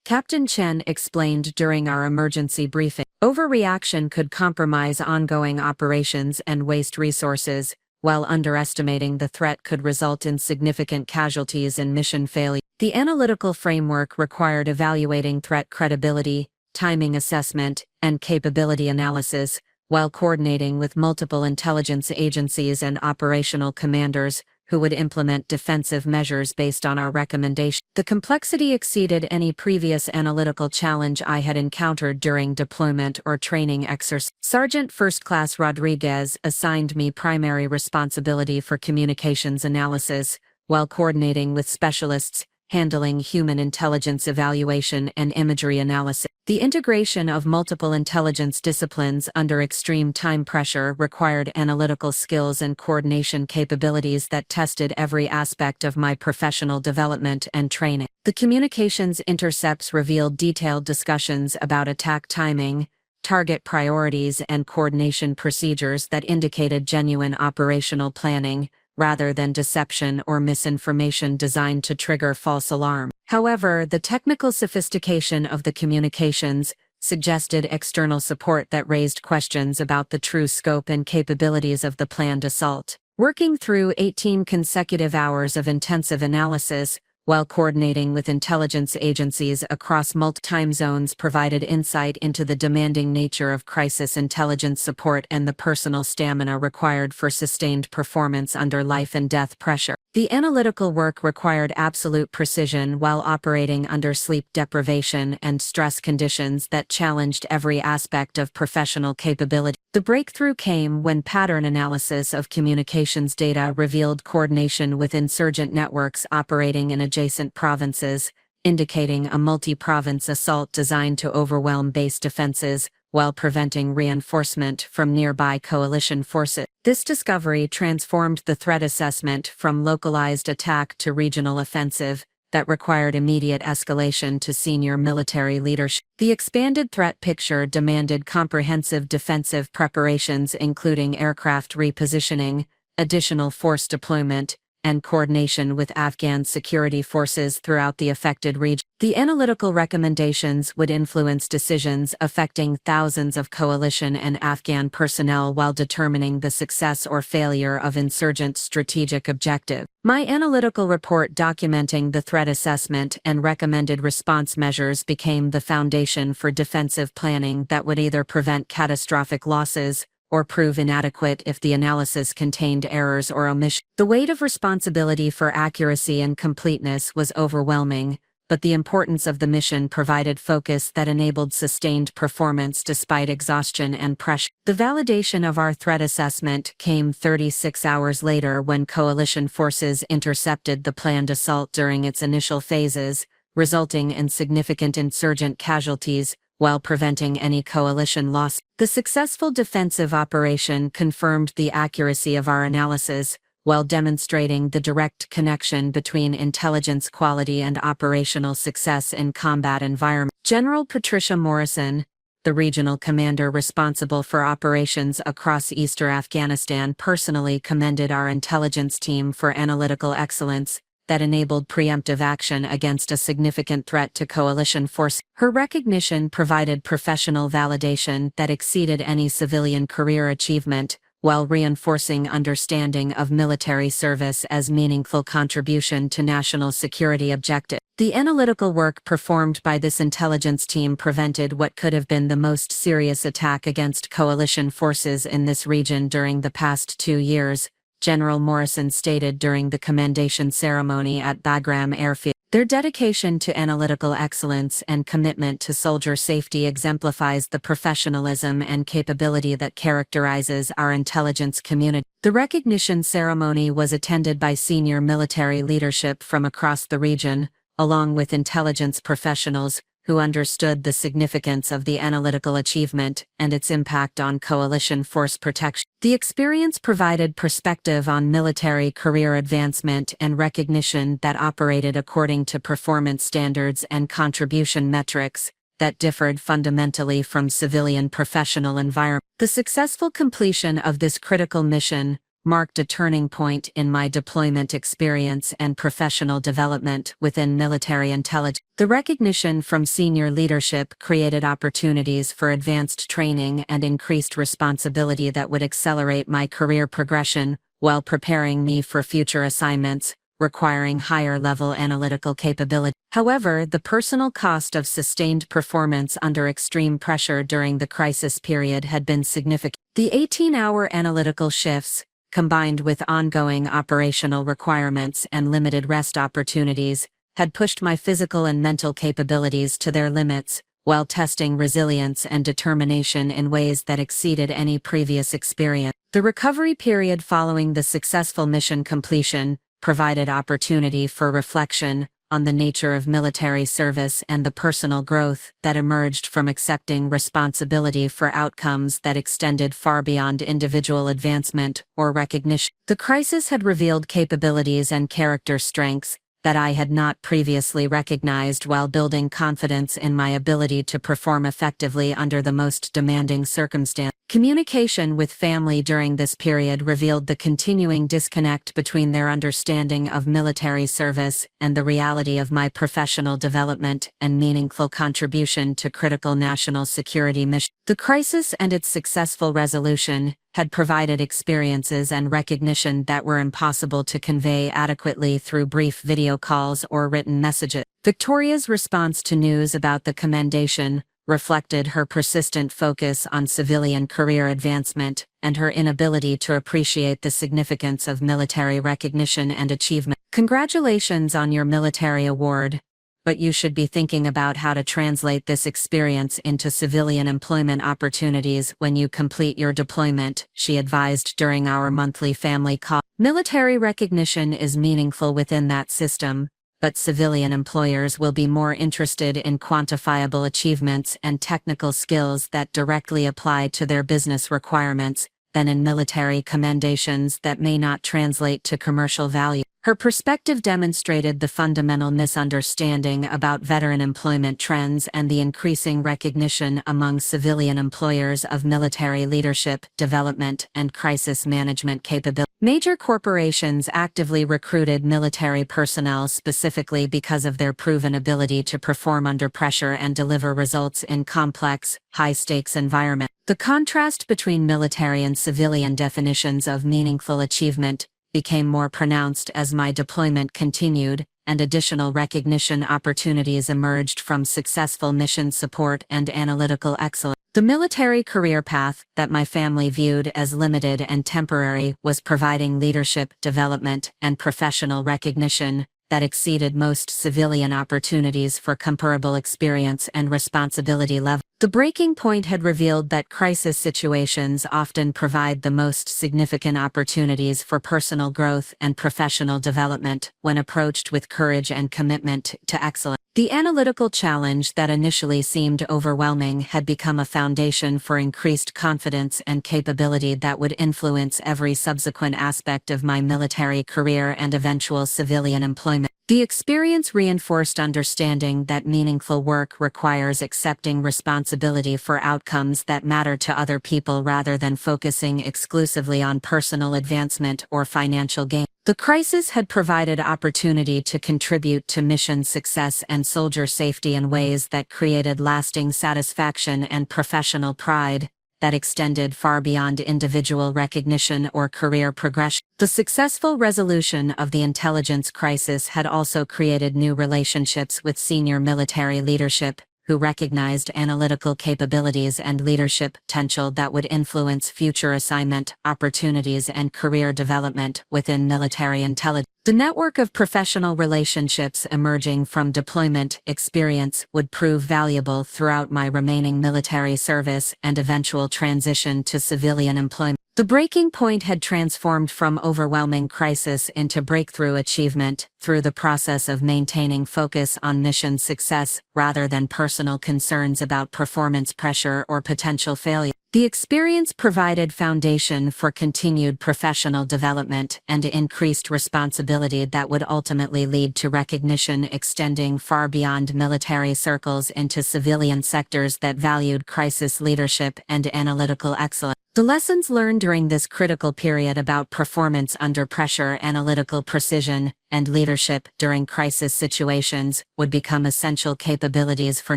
Captain Chen explained during our emergency briefing. Overreaction could compromise ongoing operations and waste resources, while underestimating the threat could result in significant casualties and mission failure. The analytical framework required evaluating threat credibility, timing assessment, and capability analysis, while coordinating with multiple intelligence agencies and operational commanders who would implement defensive measures based on our recommendation. The complexity exceeded any previous analytical challenge I had encountered during deployment or training exercise. Sergeant First Class Rodriguez assigned me primary responsibility for communications analysis, while coordinating with specialists handling human intelligence evaluation and imagery analysis. The integration of multiple intelligence disciplines under extreme time pressure required analytical skills and coordination capabilities that tested every aspect of my professional development and training. The communications intercepts revealed detailed discussions about attack timing, target priorities, and coordination procedures that indicated genuine operational planning, rather than deception or misinformation designed to trigger false alarm. However, the technical sophistication of the communications suggested external support that raised questions about the true scope and capabilities of the planned assault. Working through 18 consecutive hours of intensive analysis, while coordinating with intelligence agencies across multiple time zones, provided insight into the demanding nature of crisis intelligence support and the personal stamina required for sustained performance under life-and-death pressure. The analytical work required absolute precision while operating under sleep deprivation and stress conditions that challenged every aspect of professional capability. The breakthrough came when pattern analysis of communications data revealed coordination with insurgent networks operating in adjacent provinces, indicating a multi-province assault designed to overwhelm base defenses while preventing reinforcement from nearby coalition forces. This discovery transformed the threat assessment from localized attack to regional offensive that required immediate escalation to senior military leadership. The expanded threat picture demanded comprehensive defensive preparations, including aircraft repositioning, additional force deployment, and coordination with Afghan security forces throughout the affected region. The analytical recommendations would influence decisions affecting thousands of coalition and Afghan personnel while determining the success or failure of insurgent strategic objectives. My analytical report documenting the threat assessment and recommended response measures became the foundation for defensive planning that would either prevent catastrophic losses or prove inadequate if the analysis contained errors or omissions. The weight of responsibility for accuracy and completeness was overwhelming, but the importance of the mission provided focus that enabled sustained performance despite exhaustion and pressure. The validation of our threat assessment came 36 hours later when coalition forces intercepted the planned assault during its initial phases, resulting in significant insurgent casualties while preventing any coalition loss. The successful defensive operation confirmed the accuracy of our analysis, while demonstrating the direct connection between intelligence quality and operational success in combat environments. General Patricia Morrison, the regional commander responsible for operations across eastern Afghanistan, personally commended our intelligence team for analytical excellence that enabled preemptive action against a significant threat to coalition forces. Her recognition provided professional validation that exceeded any civilian career achievement, while reinforcing understanding of military service as meaningful contribution to national security objectives. The analytical work performed by this intelligence team prevented what could have been the most serious attack against coalition forces in this region during the past 2 years, General Morrison stated during the commendation ceremony at Bagram Airfield. Their dedication to analytical excellence and commitment to soldier safety exemplifies the professionalism and capability that characterizes our intelligence community. The recognition ceremony was attended by senior military leadership from across the region, along with intelligence professionals who understood the significance of the analytical achievement and its impact on coalition force protection. The experience provided perspective on military career advancement and recognition that operated according to performance standards and contribution metrics that differed fundamentally from civilian professional environment. The successful completion of this critical mission marked a turning point in my deployment experience and professional development within military intelligence. The recognition from senior leadership created opportunities for advanced training and increased responsibility that would accelerate my career progression while preparing me for future assignments requiring higher-level analytical capability. However, the personal cost of sustained performance under extreme pressure during the crisis period had been significant. The 18-hour analytical shifts, combined with ongoing operational requirements and limited rest opportunities, had pushed my physical and mental capabilities to their limits, while testing resilience and determination in ways that exceeded any previous experience. The recovery period following the successful mission completion provided opportunity for reflection on the nature of military service and the personal growth that emerged from accepting responsibility for outcomes that extended far beyond individual advancement or recognition. The crisis had revealed capabilities and character strengths that I had not previously recognized while building confidence in my ability to perform effectively under the most demanding circumstances. Communication with family during this period revealed the continuing disconnect between their understanding of military service and the reality of my professional development and meaningful contribution to critical national security missions. The crisis and its successful resolution had provided experiences and recognition that were impossible to convey adequately through brief video calls or written messages. Victoria's response to news about the commendation reflected her persistent focus on civilian career advancement and her inability to appreciate the significance of military recognition and achievement. Congratulations on your military award, but you should be thinking about how to translate this experience into civilian employment opportunities when you complete your deployment, she advised during our monthly family call. Military recognition is meaningful within that system, but civilian employers will be more interested in quantifiable achievements and technical skills that directly apply to their business requirements than in military commendations that may not translate to commercial value. Her perspective demonstrated the fundamental misunderstanding about veteran employment trends and the increasing recognition among civilian employers of military leadership, development, and crisis management capabilities. Major corporations actively recruited military personnel specifically because of their proven ability to perform under pressure and deliver results in complex, high-stakes environments. The contrast between military and civilian definitions of meaningful achievement became more pronounced as my deployment continued, and additional recognition opportunities emerged from successful mission support and analytical excellence. The military career path that my family viewed as limited and temporary was providing leadership, development, and professional recognition that exceeded most civilian opportunities for comparable experience and responsibility level. The breaking point had revealed that crisis situations often provide the most significant opportunities for personal growth and professional development when approached with courage and commitment to excellence. The analytical challenge that initially seemed overwhelming had become a foundation for increased confidence and capability that would influence every subsequent aspect of my military career and eventual civilian employment. The experience reinforced understanding that meaningful work requires accepting responsibility for outcomes that matter to other people rather than focusing exclusively on personal advancement or financial gain. The crisis had provided opportunity to contribute to mission success and soldier safety in ways that created lasting satisfaction and professional pride that extended far beyond individual recognition or career progression. The successful resolution of the intelligence crisis had also created new relationships with senior military leadership, who recognized analytical capabilities and leadership potential that would influence future assignment opportunities and career development within military intelligence. The network of professional relationships emerging from deployment experience would prove valuable throughout my remaining military service and eventual transition to civilian employment. The breaking point had transformed from overwhelming crisis into breakthrough achievement through the process of maintaining focus on mission success rather than personal concerns about performance pressure or potential failure. The experience provided foundation for continued professional development and increased responsibility that would ultimately lead to recognition extending far beyond military circles into civilian sectors that valued crisis leadership and analytical excellence. The lessons learned during this critical period about performance under pressure, analytical precision, and leadership during crisis situations would become essential capabilities for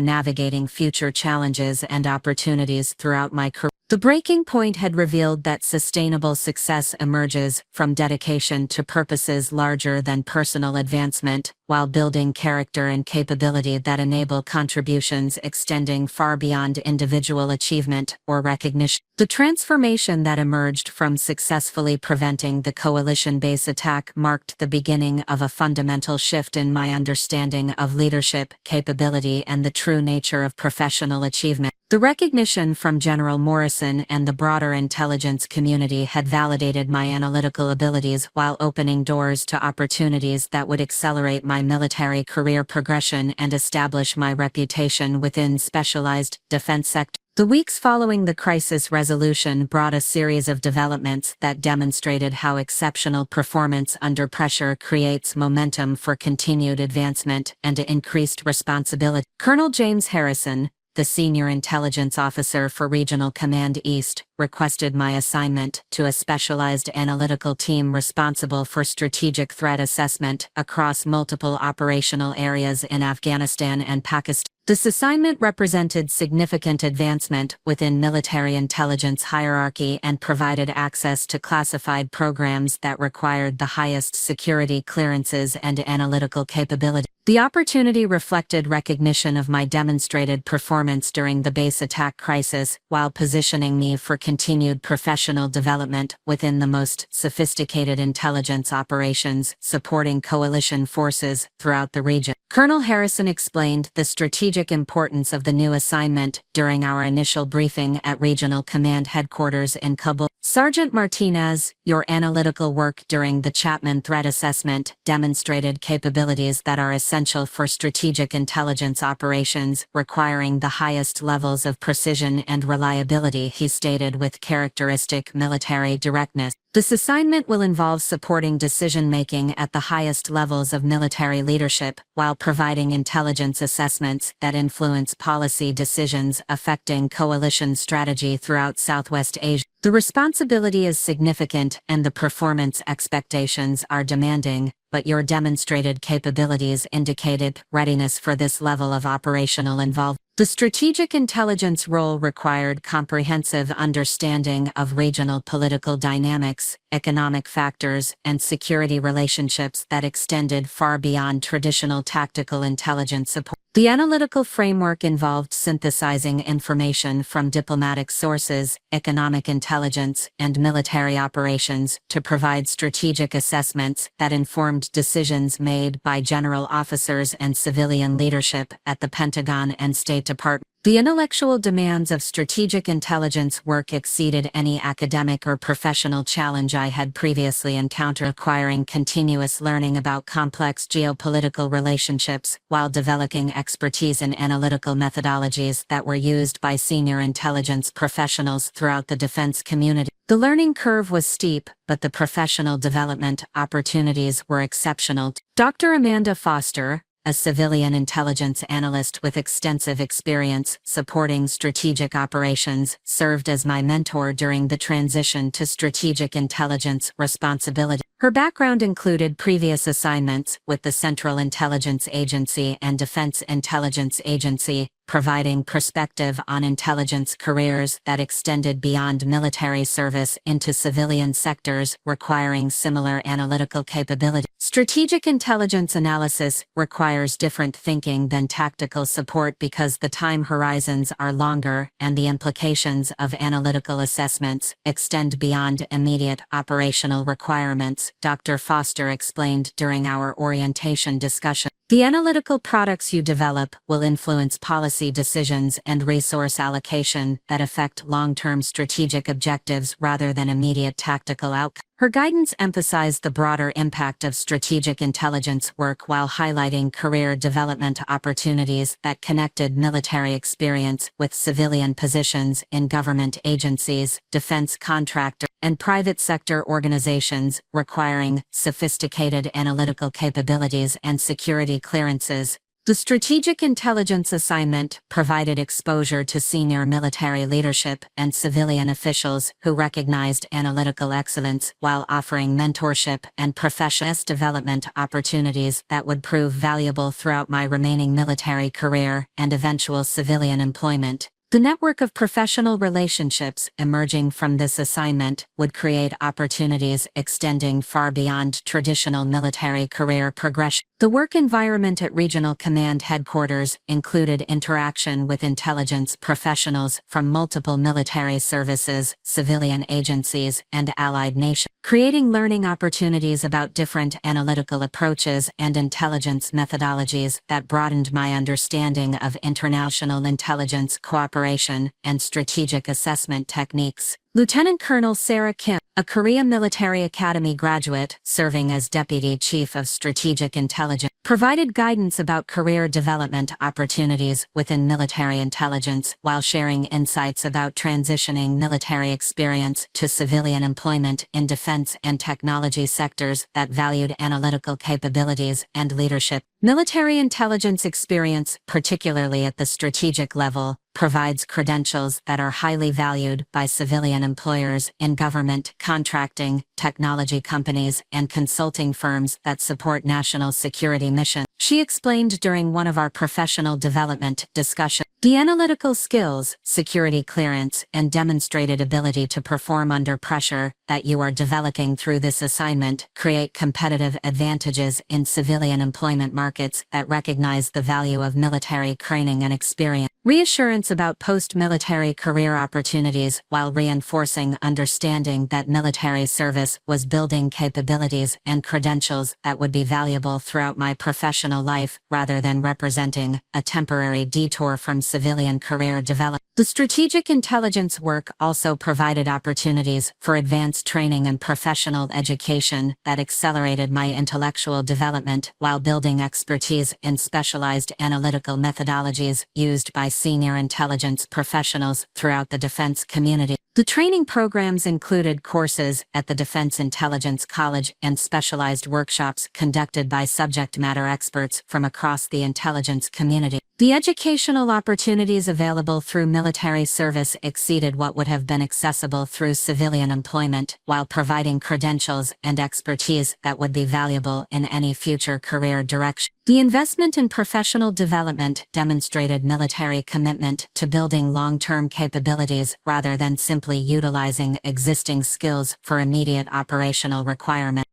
navigating future challenges and opportunities throughout my career. The breaking point had revealed that sustainable success emerges from dedication to purposes larger than personal advancement, while building character and capability that enable contributions extending far beyond individual achievement or recognition. The transformation that emerged from successfully preventing the coalition base attack marked the beginning of a fundamental shift in my understanding of leadership, capability, and the true nature of professional achievement. The recognition from General Morrison and the broader intelligence community had validated my analytical abilities while opening doors to opportunities that would accelerate my military career progression and establish my reputation within specialized defense sectors. The weeks following the crisis resolution brought a series of developments that demonstrated how exceptional performance under pressure creates momentum for continued advancement and increased responsibility. Colonel James Harrison, the Senior Intelligence Officer for Regional Command East, requested my assignment to a specialized analytical team responsible for strategic threat assessment across multiple operational areas in Afghanistan and Pakistan. This assignment represented significant advancement within military intelligence hierarchy and provided access to classified programs that required the highest security clearances and analytical capability. The opportunity reflected recognition of my demonstrated performance during the base attack crisis, while positioning me for continued professional development within the most sophisticated intelligence operations supporting coalition forces throughout the region. Colonel Harrison explained the strategic importance of the new assignment during our initial briefing at Regional Command Headquarters in Kabul. Sergeant Martinez, your analytical work during the Chapman threat assessment demonstrated capabilities that are essential for strategic intelligence operations requiring the highest levels of precision and reliability, he stated with characteristic military directness. This assignment will involve supporting decision-making at the highest levels of military leadership, while providing intelligence assessments that influence policy decisions affecting coalition strategy throughout Southwest Asia. The responsibility is significant and the performance expectations are demanding, but your demonstrated capabilities indicated readiness for this level of operational involvement. The strategic intelligence role required comprehensive understanding of regional political dynamics, economic factors, and security relationships that extended far beyond traditional tactical intelligence support. The analytical framework involved synthesizing information from diplomatic sources, economic intelligence, and military operations to provide strategic assessments that informed decisions made by general officers and civilian leadership at the Pentagon and State Department. The intellectual demands of strategic intelligence work exceeded any academic or professional challenge I had previously encountered, requiring continuous learning about complex geopolitical relationships while developing expertise in analytical methodologies that were used by senior intelligence professionals throughout the defense community. The learning curve was steep, but the professional development opportunities were exceptional. Dr. Amanda Foster, a civilian intelligence analyst with extensive experience supporting strategic operations, served as my mentor during the transition to strategic intelligence responsibility. Her background included previous assignments with the Central Intelligence Agency and Defense Intelligence Agency, providing perspective on intelligence careers that extended beyond military service into civilian sectors requiring similar analytical capability. Strategic intelligence analysis requires different thinking than tactical support because the time horizons are longer and the implications of analytical assessments extend beyond immediate operational requirements, Dr. Foster explained during our orientation discussion. The analytical products you develop will influence policy policy decisions and resource allocation that affect long-term strategic objectives rather than immediate tactical outcomes. Her guidance emphasized the broader impact of strategic intelligence work while highlighting career development opportunities that connected military experience with civilian positions in government agencies, defense contractors, and private sector organizations requiring sophisticated analytical capabilities and security clearances. The strategic intelligence assignment provided exposure to senior military leadership and civilian officials who recognized analytical excellence while offering mentorship and professional development opportunities that would prove valuable throughout my remaining military career and eventual civilian employment. The network of professional relationships emerging from this assignment would create opportunities extending far beyond traditional military career progression. The work environment at Regional Command Headquarters included interaction with intelligence professionals from multiple military services, civilian agencies, and allied nations, creating learning opportunities about different analytical approaches and intelligence methodologies that broadened my understanding of international intelligence cooperation and strategic assessment techniques. Lieutenant Colonel Sarah Kim, a Korea Military Academy graduate serving as Deputy Chief of Strategic Intelligence, provided guidance about career development opportunities within military intelligence while sharing insights about transitioning military experience to civilian employment in defense and technology sectors that valued analytical capabilities and leadership. Military intelligence experience, particularly at the strategic level, provides credentials that are highly valued by civilian employers in government, contracting, technology companies, and consulting firms that support national security missions. She explained during one of our professional development discussions. The analytical skills, security clearance, and demonstrated ability to perform under pressure that you are developing through this assignment create competitive advantages in civilian employment markets that recognize the value of military training and experience. Reassurance about post-military career opportunities while reinforcing understanding that military service was building capabilities and credentials that would be valuable throughout my professional life rather than representing a temporary detour from civilian career development. The strategic intelligence work also provided opportunities for advanced training and professional education that accelerated my intellectual development while building expertise in specialized analytical methodologies used by senior intelligence professionals throughout the defense community. The training programs included courses at the Defense Intelligence College and specialized workshops conducted by subject matter experts from across the intelligence community. The educational opportunities available through military service exceeded what would have been accessible through civilian employment, while providing credentials and expertise that would be valuable in any future career direction. The investment in professional development demonstrated military commitment to building long-term capabilities rather than simply utilizing existing skills for immediate operational requirements.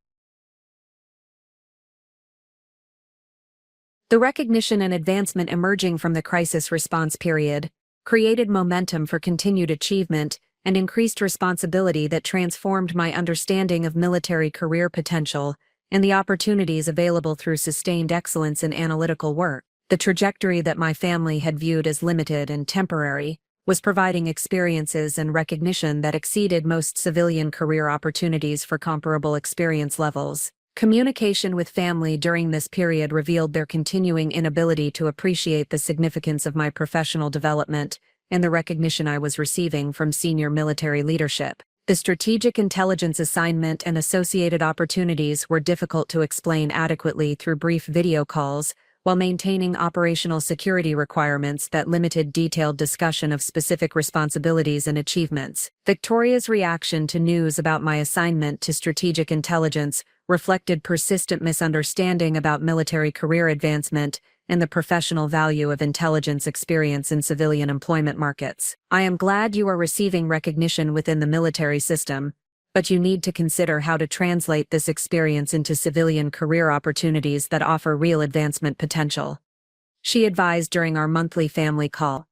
The recognition and advancement emerging from the crisis response period created momentum for continued achievement and increased responsibility that transformed my understanding of military career potential and the opportunities available through sustained excellence in analytical work. The trajectory that my family had viewed as limited and temporary was providing experiences and recognition that exceeded most civilian career opportunities for comparable experience levels. Communication with family during this period revealed their continuing inability to appreciate the significance of my professional development and the recognition I was receiving from senior military leadership. The strategic intelligence assignment and associated opportunities were difficult to explain adequately through brief video calls, while maintaining operational security requirements that limited detailed discussion of specific responsibilities and achievements. Victoria's reaction to news about my assignment to strategic intelligence reflected persistent misunderstanding about military career advancement and the professional value of intelligence experience in civilian employment markets. I am glad you are receiving recognition within the military system, but you need to consider how to translate this experience into civilian career opportunities that offer real advancement potential. She advised during our monthly family call.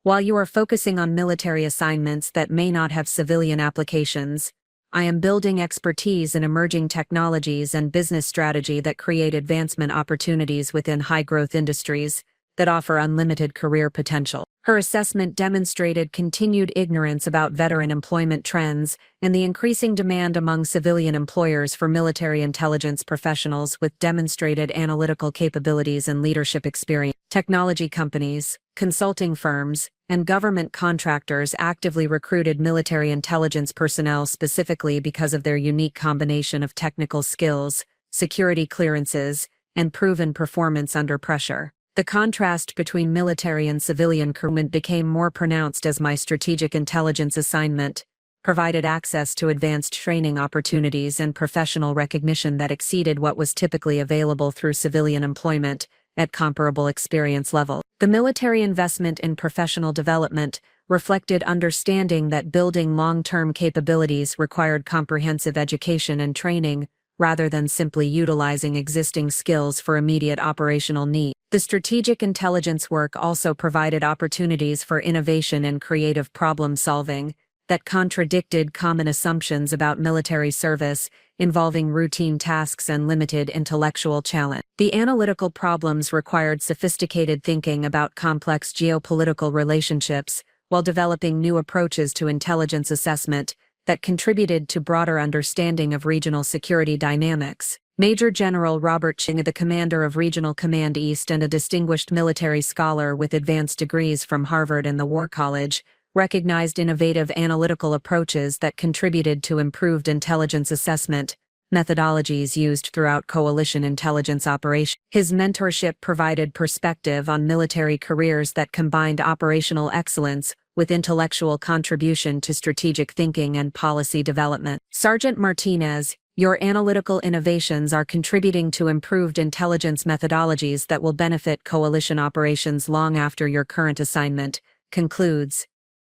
While you are focusing on military assignments that may not have civilian applications, I am building expertise in emerging technologies and business strategy that create advancement opportunities within high-growth industries, that offer unlimited career potential. Her assessment demonstrated continued ignorance about veteran employment trends and the increasing demand among civilian employers for military intelligence professionals with demonstrated analytical capabilities and leadership experience. Technology companies, consulting firms, and government contractors actively recruited military intelligence personnel specifically because of their unique combination of technical skills, security clearances, and proven performance under pressure. The contrast between military and civilian recruitment became more pronounced as my strategic intelligence assignment provided access to advanced training opportunities and professional recognition that exceeded what was typically available through civilian employment at comparable experience level. The military investment in professional development reflected understanding that building long-term capabilities required comprehensive education and training rather than simply utilizing existing skills for immediate operational needs. The strategic intelligence work also provided opportunities for innovation and creative problem-solving that contradicted common assumptions about military service involving routine tasks and limited intellectual challenge. The analytical problems required sophisticated thinking about complex geopolitical relationships while developing new approaches to intelligence assessment that contributed to broader understanding of regional security dynamics. Major General Robert Ching, the commander of Regional Command East and a distinguished military scholar with advanced degrees from Harvard and the War College, recognized innovative analytical approaches that contributed to improved intelligence assessment methodologies used throughout coalition intelligence operations. His mentorship provided perspective on military careers that combined operational excellence with intellectual contribution to strategic thinking and policy development. Sergeant Martinez, your analytical innovations are contributing to improved intelligence methodologies that will benefit coalition operations long after your current assignment concludes,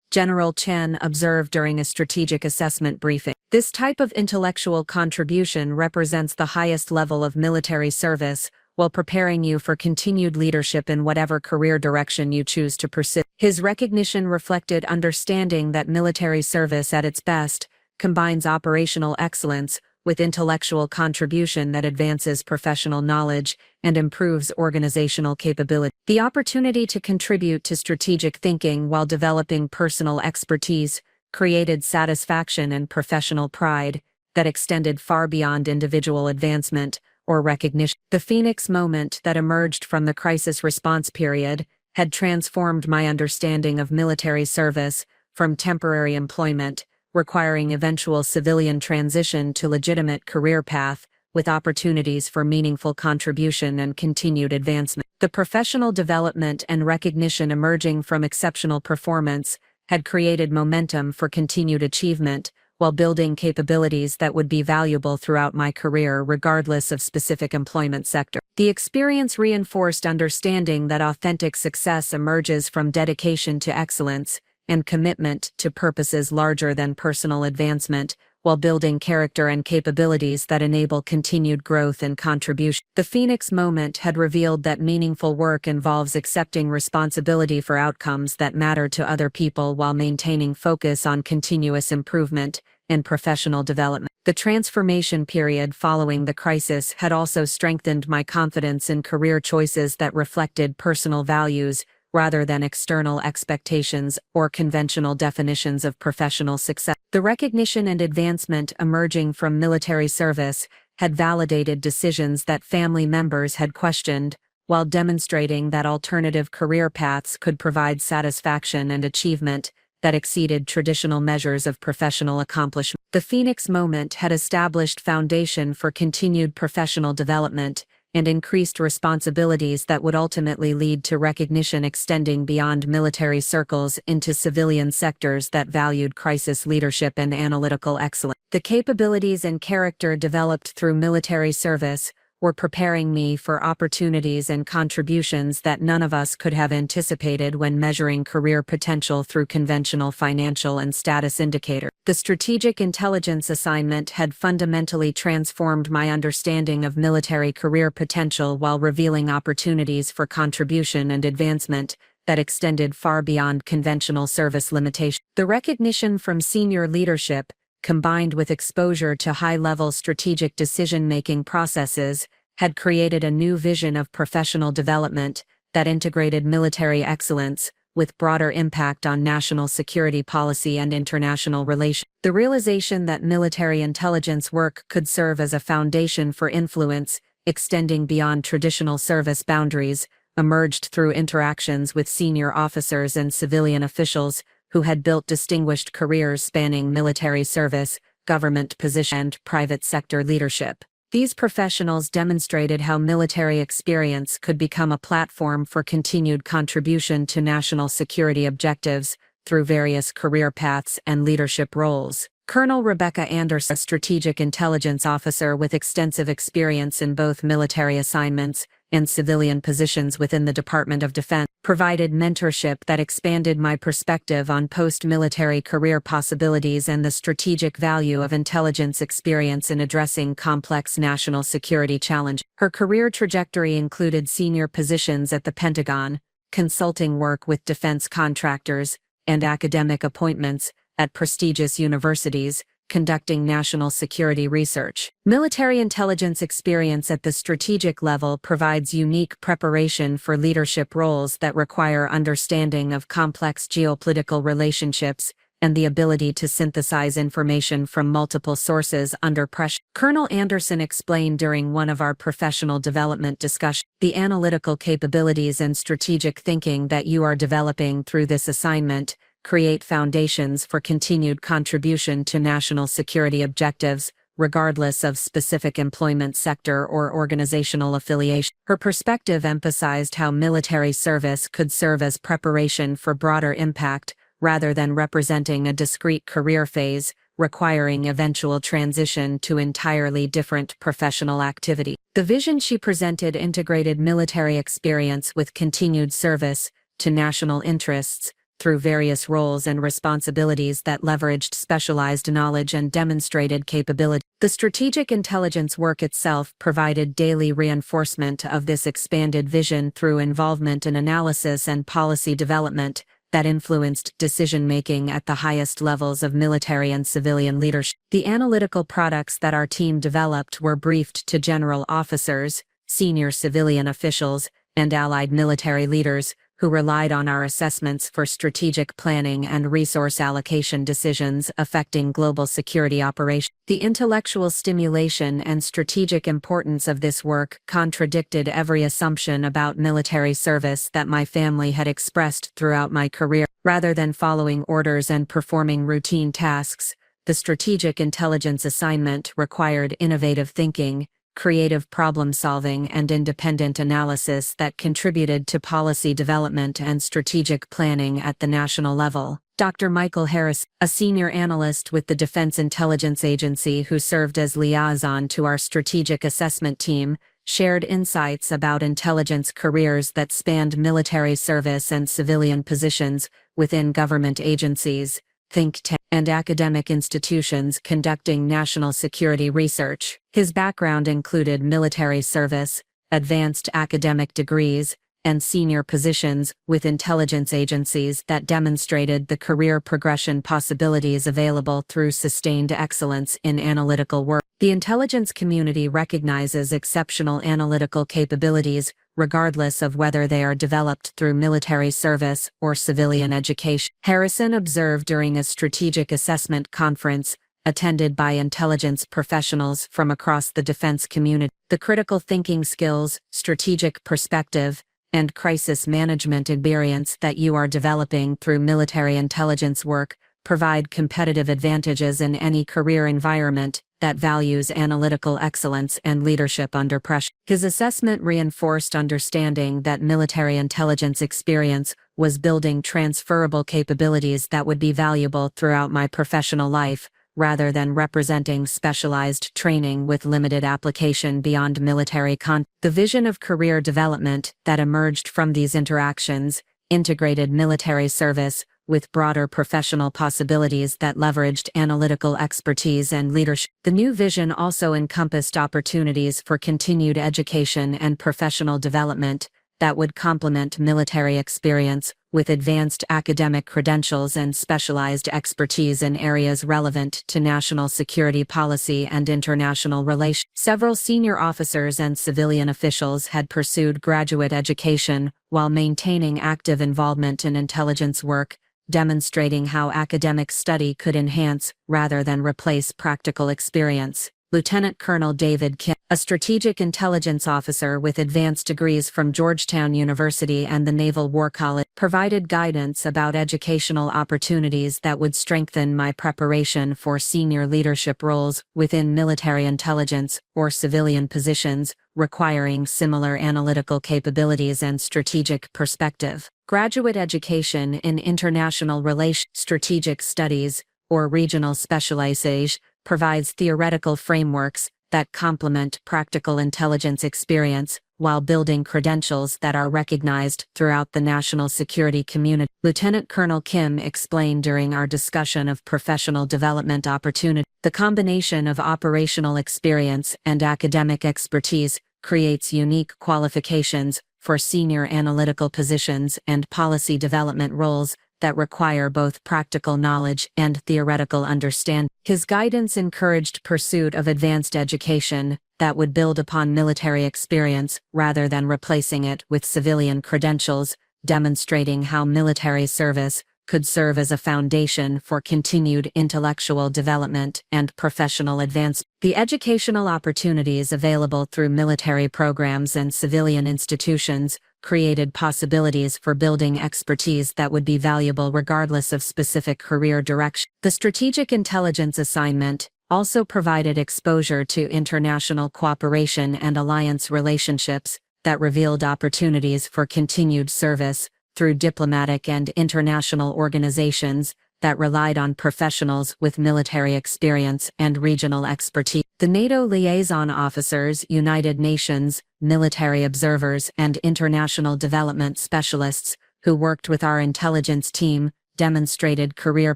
General Chen observed during a strategic assessment briefing. This type of intellectual contribution represents the highest level of military service while preparing you for continued leadership in whatever career direction you choose to pursue. His recognition reflected understanding that military service at its best combines operational excellence with intellectual contribution that advances professional knowledge and improves organizational capability. The opportunity to contribute to strategic thinking while developing personal expertise created satisfaction and professional pride that extended far beyond individual advancement or recognition. The Phoenix moment that emerged from the crisis response period had transformed my understanding of military service from temporary employment, requiring eventual civilian transition to legitimate career path with opportunities for meaningful contribution and continued advancement. The professional development and recognition emerging from exceptional performance had created momentum for continued achievement while building capabilities that would be valuable throughout my career regardless of specific employment sector. The experience reinforced understanding that authentic success emerges from dedication to excellence and commitment to purposes larger than personal advancement, while building character and capabilities that enable continued growth and contribution. The Phoenix moment had revealed that meaningful work involves accepting responsibility for outcomes that matter to other people while maintaining focus on continuous improvement and professional development. The transformation period following the crisis had also strengthened my confidence in career choices that reflected personal values rather than external expectations or conventional definitions of professional success. The recognition and advancement emerging from military service had validated decisions that family members had questioned, while demonstrating that alternative career paths could provide satisfaction and achievement that exceeded traditional measures of professional accomplishment. The Phoenix moment had established foundation for continued professional development and increased responsibilities that would ultimately lead to recognition extending beyond military circles into civilian sectors that valued crisis leadership and analytical excellence. The capabilities and character developed through military service were preparing me for opportunities and contributions that none of us could have anticipated when measuring career potential through conventional financial and status indicators. The strategic intelligence assignment had fundamentally transformed my understanding of military career potential while revealing opportunities for contribution and advancement that extended far beyond conventional service limitations. The recognition from senior leadership, combined with exposure to high-level strategic decision-making processes, had created a new vision of professional development that integrated military excellence with broader impact on national security policy and international relations. The realization that military intelligence work could serve as a foundation for influence, extending beyond traditional service boundaries, emerged through interactions with senior officers and civilian officials who had built distinguished careers spanning military service, government position, and private sector leadership. These professionals demonstrated how military experience could become a platform for continued contribution to national security objectives through various career paths and leadership roles. Colonel Rebecca Anderson, a strategic intelligence officer with extensive experience in both military assignments and civilian positions within the Department of Defense, provided mentorship that expanded my perspective on post-military career possibilities and the strategic value of intelligence experience in addressing complex national security challenges. Her career trajectory included senior positions at the Pentagon, consulting work with defense contractors, and academic appointments at prestigious universities, conducting national security research. Military intelligence experience at the strategic level provides unique preparation for leadership roles that require understanding of complex geopolitical relationships and the ability to synthesize information from multiple sources under pressure. Colonel Anderson explained during one of our professional development discussions the analytical capabilities and strategic thinking that you are developing through this assignment create foundations for continued contribution to national security objectives, regardless of specific employment sector or organizational affiliation. Her perspective emphasized how military service could serve as preparation for broader impact rather than representing a discrete career phase, requiring eventual transition to entirely different professional activity. The vision she presented integrated military experience with continued service to national interests, through various roles and responsibilities that leveraged specialized knowledge and demonstrated capability. The strategic intelligence work itself provided daily reinforcement of this expanded vision through involvement in analysis and policy development that influenced decision-making at the highest levels of military and civilian leadership. The analytical products that our team developed were briefed to general officers, senior civilian officials, and allied military leaders, who relied on our assessments for strategic planning and resource allocation decisions affecting global security operations. The intellectual stimulation and strategic importance of this work contradicted every assumption about military service that my family had expressed throughout my career. Rather than following orders and performing routine tasks, the strategic intelligence assignment required innovative thinking, creative problem-solving, and independent analysis that contributed to policy development and strategic planning at the national level. Dr. Michael Harris, a senior analyst with the Defense Intelligence Agency who served as liaison to our strategic assessment team, shared insights about intelligence careers that spanned military service and civilian positions within government agencies, think tanks, and academic institutions conducting national security research. His background included military service, advanced academic degrees, and senior positions with intelligence agencies that demonstrated the career progression possibilities available through sustained excellence in analytical work. The intelligence community recognizes exceptional analytical capabilities, regardless of whether they are developed through military service or civilian education. Harrison observed during a strategic assessment conference attended by intelligence professionals from across the defense community. The critical thinking skills, strategic perspective, and crisis management experience that you are developing through military intelligence work provide competitive advantages in any career environment that values analytical excellence and leadership under pressure. His assessment reinforced understanding that military intelligence experience was building transferable capabilities that would be valuable throughout my professional life, rather than representing specialized training with limited application beyond military context. The vision of career development that emerged from these interactions integrated military service with broader professional possibilities that leveraged analytical expertise and leadership. The new vision also encompassed opportunities for continued education and professional development, that would complement military experience with advanced academic credentials and specialized expertise in areas relevant to national security policy and international relations. Several senior officers and civilian officials had pursued graduate education while maintaining active involvement in intelligence work, demonstrating how academic study could enhance rather than replace practical experience. Lieutenant Colonel David Kim, a strategic intelligence officer with advanced degrees from Georgetown University and the Naval War College, provided guidance about educational opportunities that would strengthen my preparation for senior leadership roles within military intelligence or civilian positions, requiring similar analytical capabilities and strategic perspective. Graduate education in international relations, strategic studies, or regional specialization provides theoretical frameworks that complement practical intelligence experience while building credentials that are recognized throughout the national security community. Lieutenant Colonel Kim explained during our discussion of professional development opportunity. The combination of operational experience and academic expertise creates unique qualifications for senior analytical positions and policy development roles that require both practical knowledge and theoretical understanding. His guidance encouraged pursuit of advanced education that would build upon military experience rather than replacing it with civilian credentials, demonstrating how military service could serve as a foundation for continued intellectual development and professional advancement. The educational opportunities available through military programs and civilian institutions created possibilities for building expertise that would be valuable regardless of specific career direction. The strategic intelligence assignment also provided exposure to international cooperation and alliance relationships that revealed opportunities for continued service through diplomatic and international organizations that relied on professionals with military experience and regional expertise. The NATO liaison officers, United Nations, military observers, and international development specialists who worked with our intelligence team demonstrated career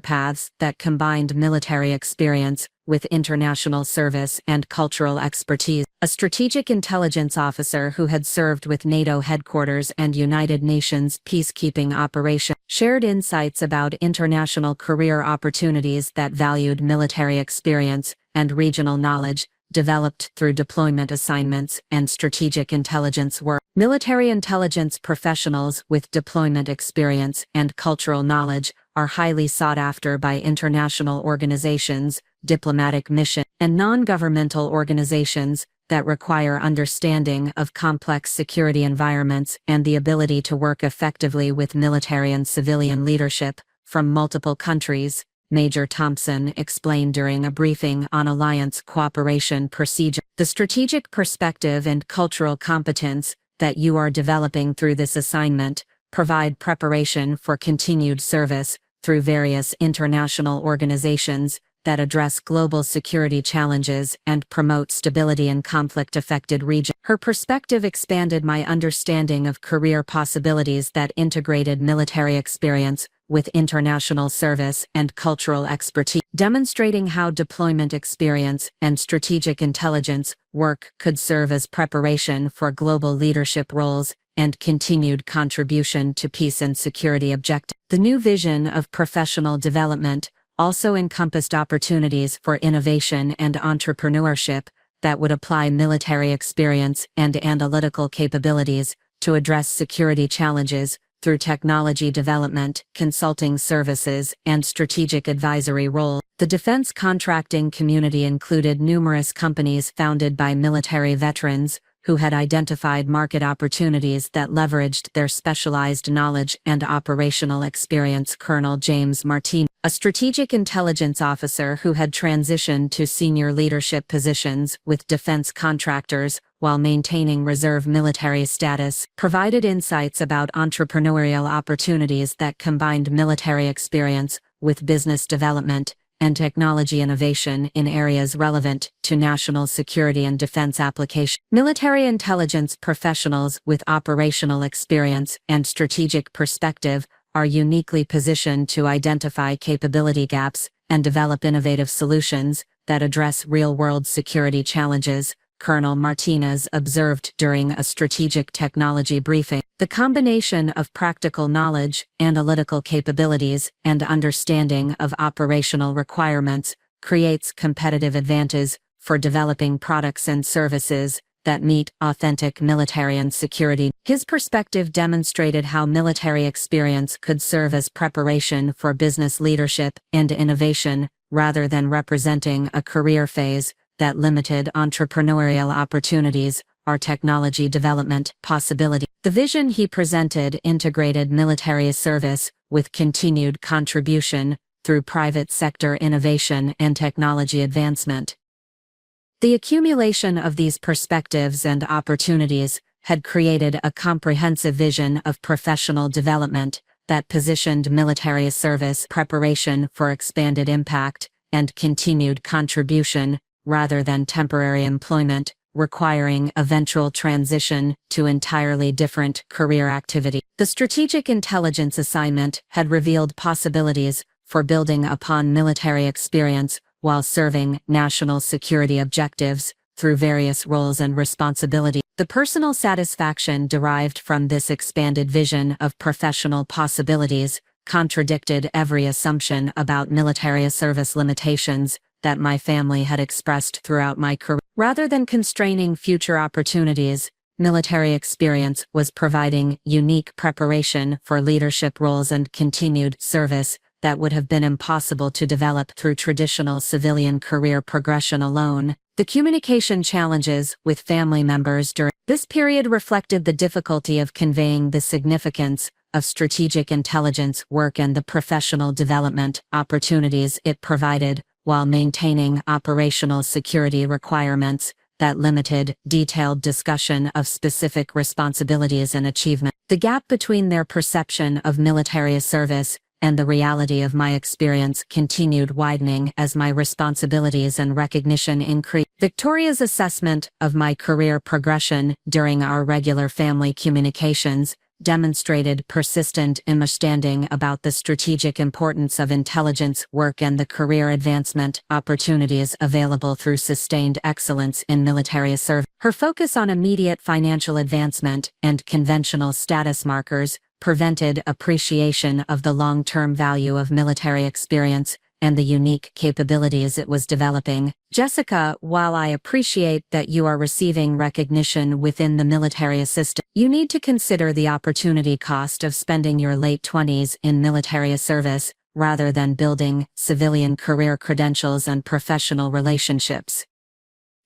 paths that combined military experience with international service and cultural expertise. A strategic intelligence officer who had served with NATO headquarters and United Nations peacekeeping operations shared insights about international career opportunities that valued military experience and regional knowledge developed through deployment assignments and strategic intelligence work. Military intelligence professionals with deployment experience and cultural knowledge are highly sought after by international organizations, diplomatic missions, and non-governmental organizations that require understanding of complex security environments and the ability to work effectively with military and civilian leadership from multiple countries. Major Thompson explained during a briefing on alliance cooperation procedure. The strategic perspective and cultural competence that you are developing through this assignment provide preparation for continued service through various international organizations that address global security challenges and promote stability in conflict-affected regions. Her perspective expanded my understanding of career possibilities that integrated military experience with international service and cultural expertise, demonstrating how deployment experience and strategic intelligence work could serve as preparation for global leadership roles and continued contribution to peace and security objectives. The new vision of professional development also encompassed opportunities for innovation and entrepreneurship that would apply military experience and analytical capabilities to address security challenges through technology development, consulting services, and strategic advisory roles. The defense contracting community included numerous companies founded by military veterans who had identified market opportunities that leveraged their specialized knowledge and operational experience. Colonel James Martin, a strategic intelligence officer who had transitioned to senior leadership positions with defense contractors while maintaining reserve military status, provided insights about entrepreneurial opportunities that combined military experience with business development and technology innovation in areas relevant to national security and defense applications. Military intelligence professionals with operational experience and strategic perspective are uniquely positioned to identify capability gaps and develop innovative solutions that address real-world security challenges. Colonel Martinez observed during a strategic technology briefing. The combination of practical knowledge, analytical capabilities, and understanding of operational requirements creates competitive advantage for developing products and services that meet authentic military and security. His perspective demonstrated how military experience could serve as preparation for business leadership and innovation, rather than representing a career phase that limited entrepreneurial opportunities or technology development possibility. The vision he presented integrated military service with continued contribution through private sector innovation and technology advancement. The accumulation of these perspectives and opportunities had created a comprehensive vision of professional development that positioned military service preparation for expanded impact and continued contribution, rather than temporary employment, requiring eventual transition to entirely different career activity. The strategic intelligence assignment had revealed possibilities for building upon military experience while serving national security objectives through various roles and responsibilities. The personal satisfaction derived from this expanded vision of professional possibilities contradicted every assumption about military service limitations that my family had expressed throughout my career. Rather than constraining future opportunities, military experience was providing unique preparation for leadership roles and continued service that would have been impossible to develop through traditional civilian career progression alone. The communication challenges with family members during this period reflected the difficulty of conveying the significance of strategic intelligence work and the professional development opportunities it provided, while maintaining operational security requirements that limited detailed discussion of specific responsibilities and achievement. The gap between their perception of military service and the reality of my experience continued widening as my responsibilities and recognition increased. Victoria's assessment of my career progression during our regular family communications demonstrated persistent understanding about the strategic importance of intelligence work and the career advancement opportunities available through sustained excellence in military service. Her focus on immediate financial advancement and conventional status markers prevented appreciation of the long-term value of military experience and the unique capabilities it was developing. Jessica, while I appreciate that you are receiving recognition within the military system, you need to consider the opportunity cost of spending your late 20s in military service, rather than building civilian career credentials and professional relationships.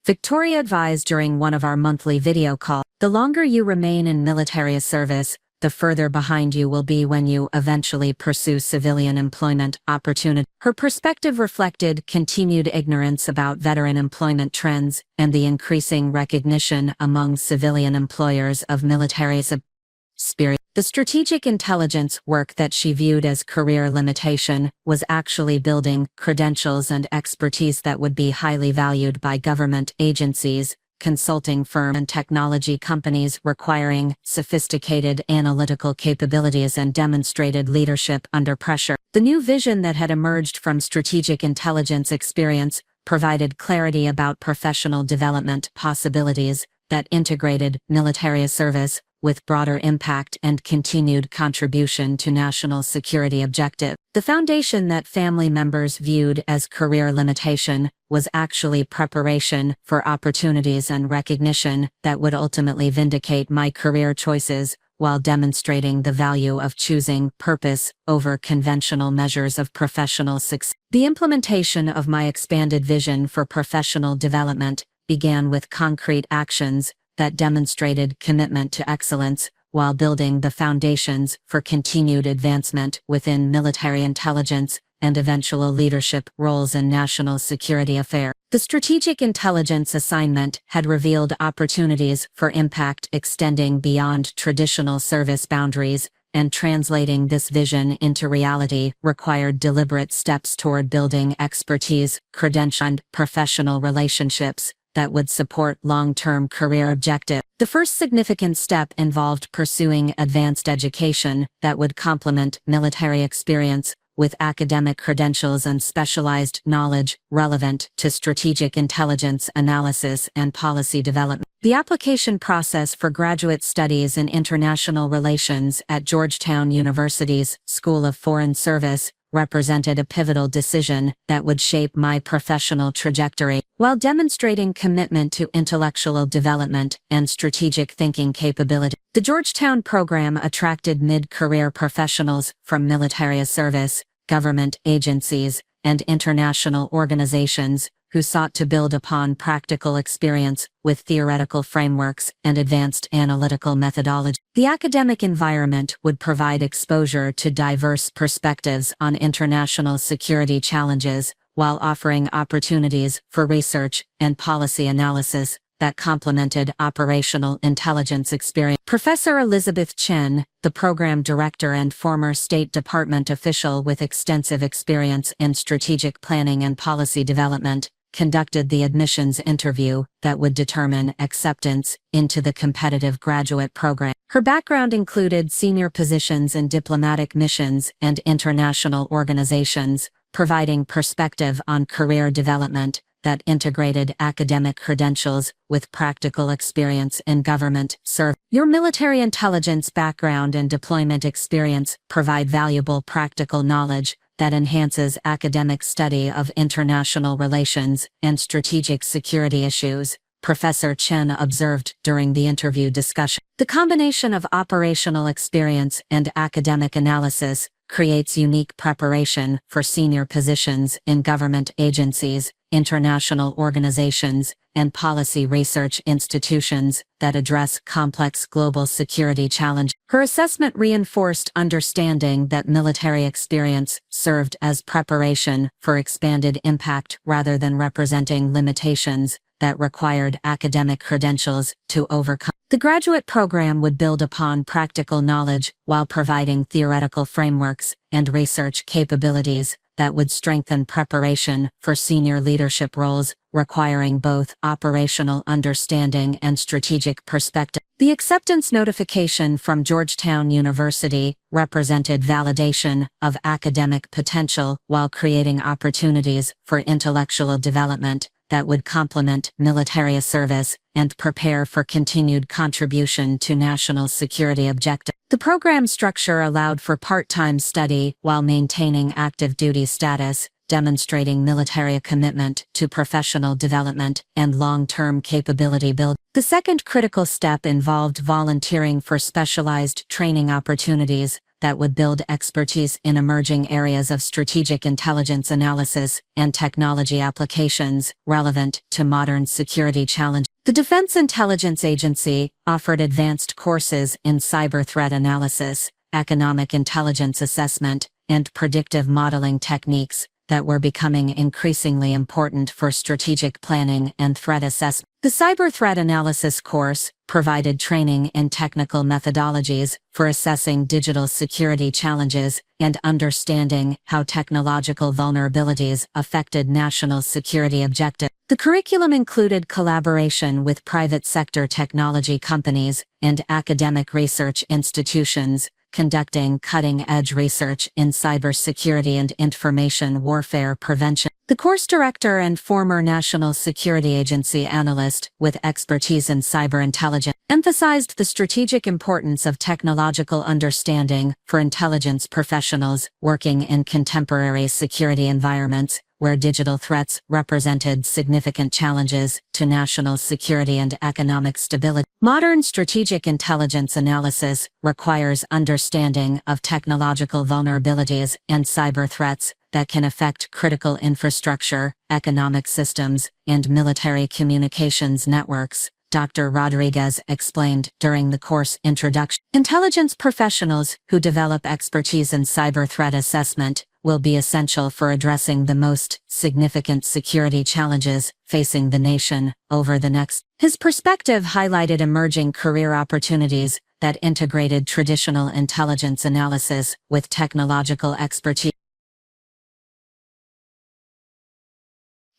Victoria advised during one of our monthly video calls, the longer you remain in military service, the further behind you will be when you eventually pursue civilian employment opportunity. Her perspective reflected continued ignorance about veteran employment trends and the increasing recognition among civilian employers of military experience. The strategic intelligence work that she viewed as career limitation was actually building credentials and expertise that would be highly valued by government agencies, consulting firms, and technology companies requiring sophisticated analytical capabilities and demonstrated leadership under pressure. The new vision that had emerged from strategic intelligence experience provided clarity about professional development possibilities that integrated military service with broader impact and continued contribution to national security objectives. The foundation that family members viewed as career limitation was actually preparation for opportunities and recognition that would ultimately vindicate my career choices, while demonstrating the value of choosing purpose over conventional measures of professional success. The implementation of my expanded vision for professional development began with concrete actions that demonstrated commitment to excellence, while building the foundations for continued advancement within military intelligence and eventual leadership roles in national security affairs. The strategic intelligence assignment had revealed opportunities for impact extending beyond traditional service boundaries, and translating this vision into reality required deliberate steps toward building expertise, credentials, and professional relationships that would support long-term career objectives. The first significant step involved pursuing advanced education that would complement military experience with academic credentials and specialized knowledge relevant to strategic intelligence analysis and policy development. The application process for graduate studies in international relations at Georgetown University's School of Foreign Service represented a pivotal decision that would shape my professional trajectory, while demonstrating commitment to intellectual development and strategic thinking capability. The Georgetown program attracted mid-career professionals from military service, government agencies, and international organizations who sought to build upon practical experience with theoretical frameworks and advanced analytical methodology. The academic environment would provide exposure to diverse perspectives on international security challenges, while offering opportunities for research and policy analysis that complemented operational intelligence experience. Professor Elizabeth Chen, the program director and former State Department official with extensive experience in strategic planning and policy development, conducted the admissions interview that would determine acceptance into the competitive graduate program. Her background included senior positions in diplomatic missions and international organizations, providing perspective on career development that integrated academic credentials with practical experience in government service. Your military intelligence background and deployment experience provide valuable practical knowledge that enhances academic study of international relations and strategic security issues, Professor Chen observed during the interview discussion. The combination of operational experience and academic analysis creates unique preparation for senior positions in government agencies, international organizations, and policy research institutions that address complex global security challenges. Her assessment reinforced understanding that military experience served as preparation for expanded impact rather than representing limitations that required academic credentials to overcome. The graduate program would build upon practical knowledge while providing theoretical frameworks and research capabilities that would strengthen preparation for senior leadership roles, requiring both operational understanding and strategic perspective. The acceptance notification from Georgetown University represented validation of academic potential while creating opportunities for intellectual development that would complement military service and prepare for continued contribution to national security objectives. The program structure allowed for part-time study while maintaining active duty status, demonstrating military commitment to professional development and long-term capability building. The second critical step involved volunteering for specialized training opportunities that would build expertise in emerging areas of strategic intelligence analysis and technology applications relevant to modern security challenges. The Defense Intelligence Agency offered advanced courses in cyber threat analysis, economic intelligence assessment, and predictive modeling techniques that were becoming increasingly important for strategic planning and threat assessment. The Cyber Threat Analysis course provided training in technical methodologies for assessing digital security challenges and understanding how technological vulnerabilities affected national security objectives. The curriculum included collaboration with private sector technology companies and academic research institutions, conducting cutting-edge research in cybersecurity and information warfare prevention. The course director and former National Security Agency analyst with expertise in cyber intelligence emphasized the strategic importance of technological understanding for intelligence professionals working in contemporary security environments, where digital threats represented significant challenges to national security and economic stability. Modern strategic intelligence analysis requires understanding of technological vulnerabilities and cyber threats that can affect critical infrastructure, economic systems, and military communications networks, Dr. Rodriguez explained during the course introduction. Intelligence professionals who develop expertise in cyber threat assessment will be essential for addressing the most significant security challenges facing the nation over the next. His perspective highlighted emerging career opportunities that integrated traditional intelligence analysis with technological expertise.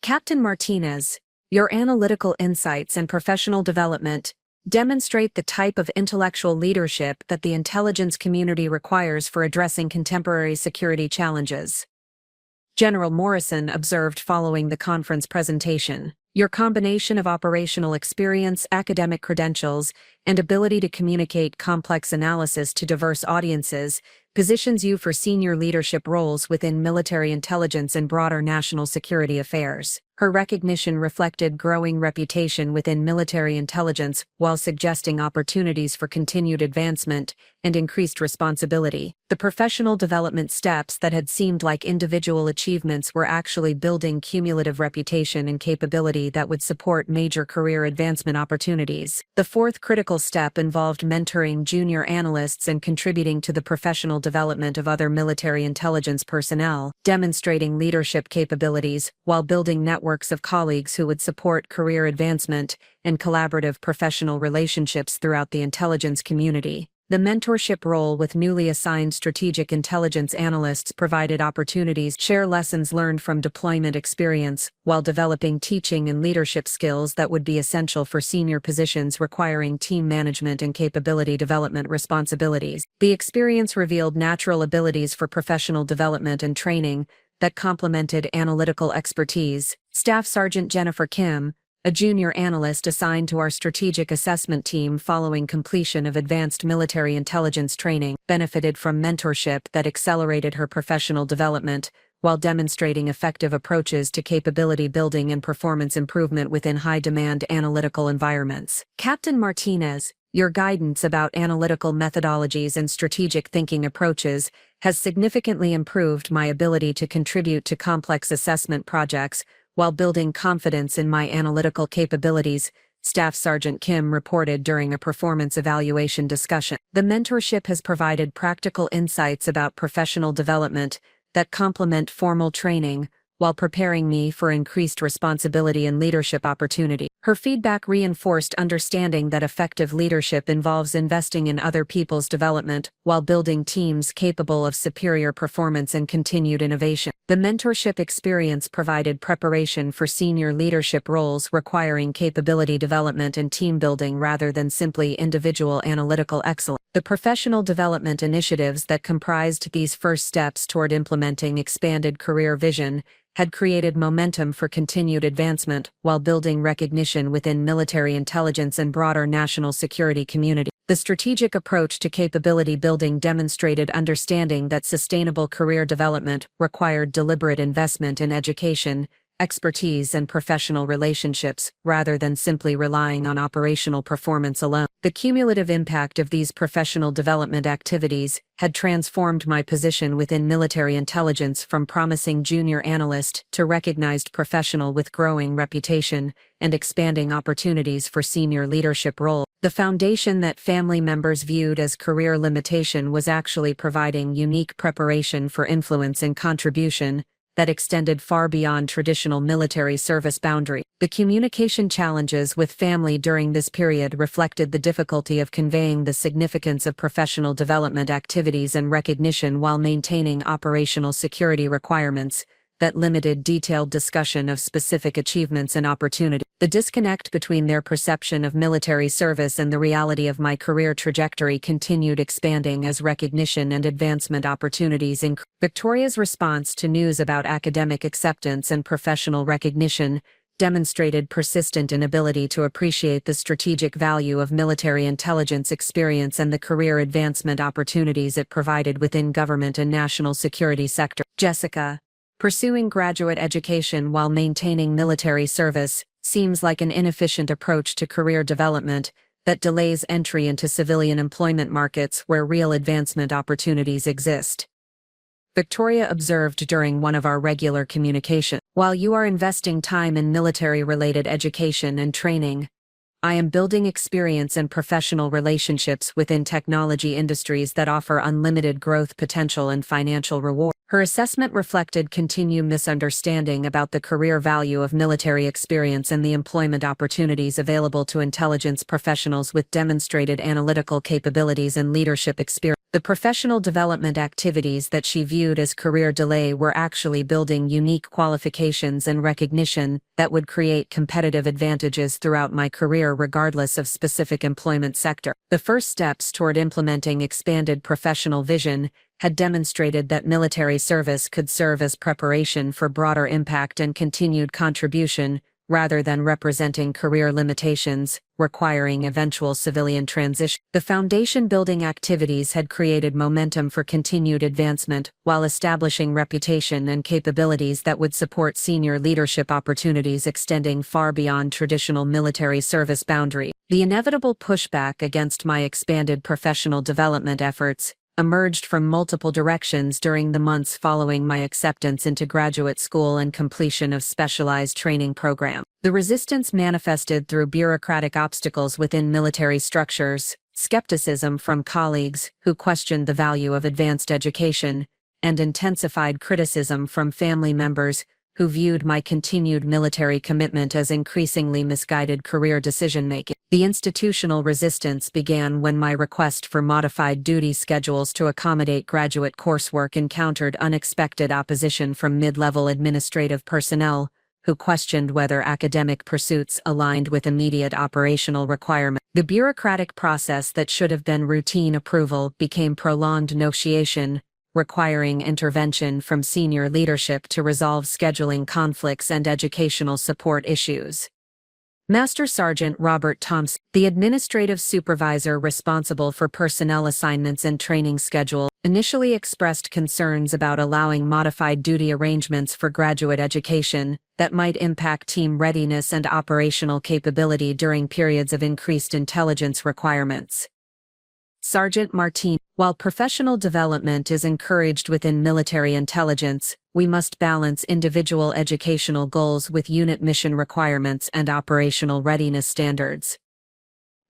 Captain Martinez, your analytical insights and professional development demonstrate the type of intellectual leadership that the intelligence community requires for addressing contemporary security challenges. General Morrison observed following the conference presentation, "Your combination of operational experience, academic credentials, and ability to communicate complex analysis to diverse audiences positions you for senior leadership roles within military intelligence and broader national security affairs." Her recognition reflected growing reputation within military intelligence while suggesting opportunities for continued advancement and increased responsibility. The professional development steps that had seemed like individual achievements were actually building cumulative reputation and capability that would support major career advancement opportunities. The fourth critical step involved mentoring junior analysts and contributing to the professional development of other military intelligence personnel, demonstrating leadership capabilities while building networks of colleagues who would support career advancement and collaborative professional relationships throughout the intelligence community. The mentorship role with newly assigned strategic intelligence analysts provided opportunities to share lessons learned from deployment experience while developing teaching and leadership skills that would be essential for senior positions requiring team management and capability development responsibilities. The experience revealed natural abilities for professional development and training that complemented analytical expertise. Staff Sergeant Jennifer Kim, a junior analyst assigned to our strategic assessment team following completion of advanced military intelligence training, benefited from mentorship that accelerated her professional development while demonstrating effective approaches to capability building and performance improvement within high-demand analytical environments. Captain Martinez, your guidance about analytical methodologies and strategic thinking approaches has significantly improved my ability to contribute to complex assessment projects while building confidence in my analytical capabilities, Staff Sergeant Kim reported during a performance evaluation discussion. The mentorship has provided practical insights about professional development that complement formal training while preparing me for increased responsibility and leadership opportunity. Her feedback reinforced understanding that effective leadership involves investing in other people's development while building teams capable of superior performance and continued innovation. The mentorship experience provided preparation for senior leadership roles requiring capability development and team building rather than simply individual analytical excellence. The professional development initiatives that comprised these first steps toward implementing expanded career vision had created momentum for continued advancement while building recognition within military intelligence and broader national security community. The strategic approach to capability building demonstrated understanding that sustainable career development required deliberate investment in education, expertise, and professional relationships, rather than simply relying on operational performance alone. The cumulative impact of these professional development activities had transformed my position within military intelligence from promising junior analyst to recognized professional with growing reputation and expanding opportunities for senior leadership roles. The foundation that family members viewed as career limitation was actually providing unique preparation for influence and contribution that extended far beyond traditional military service boundary. The communication challenges with family during this period reflected the difficulty of conveying the significance of professional development activities and recognition while maintaining operational security requirements that limited detailed discussion of specific achievements and opportunity. The disconnect between their perception of military service and the reality of my career trajectory continued expanding as recognition and advancement opportunities increased. Victoria's response to news about academic acceptance and professional recognition demonstrated persistent inability to appreciate the strategic value of military intelligence experience and the career advancement opportunities it provided within government and national security sector. Jessica, pursuing graduate education while maintaining military service seems like an inefficient approach to career development that delays entry into civilian employment markets where real advancement opportunities exist. Victoria observed during one of our regular communications, "While you are investing time in military-related education and training, I am building experience and professional relationships within technology industries that offer unlimited growth potential and financial reward." Her assessment reflected continued misunderstanding about the career value of military experience and the employment opportunities available to intelligence professionals with demonstrated analytical capabilities and leadership experience. The professional development activities that she viewed as career delay were actually building unique qualifications and recognition that would create competitive advantages throughout my career regardless of specific employment sector. The first steps toward implementing expanded professional vision had demonstrated that military service could serve as preparation for broader impact and continued contribution, rather than representing career limitations, requiring eventual civilian transition. The foundation-building activities had created momentum for continued advancement, while establishing reputation and capabilities that would support senior leadership opportunities extending far beyond traditional military service boundaries. The inevitable pushback against my expanded professional development efforts emerged from multiple directions during the months following my acceptance into graduate school and completion of specialized training programs. The resistance manifested through bureaucratic obstacles within military structures, skepticism from colleagues who questioned the value of advanced education, and intensified criticism from family members who viewed my continued military commitment as increasingly misguided career decision-making. The institutional resistance began when my request for modified duty schedules to accommodate graduate coursework encountered unexpected opposition from mid-level administrative personnel, who questioned whether academic pursuits aligned with immediate operational requirements. The bureaucratic process that should have been routine approval became prolonged negotiation, requiring intervention from senior leadership to resolve scheduling conflicts and educational support issues. Master Sergeant Robert Thompson, the administrative supervisor responsible for personnel assignments and training schedule, initially expressed concerns about allowing modified duty arrangements for graduate education that might impact team readiness and operational capability during periods of increased intelligence requirements. Sergeant Martin, while professional development is encouraged within military intelligence, we must balance individual educational goals with unit mission requirements and operational readiness standards.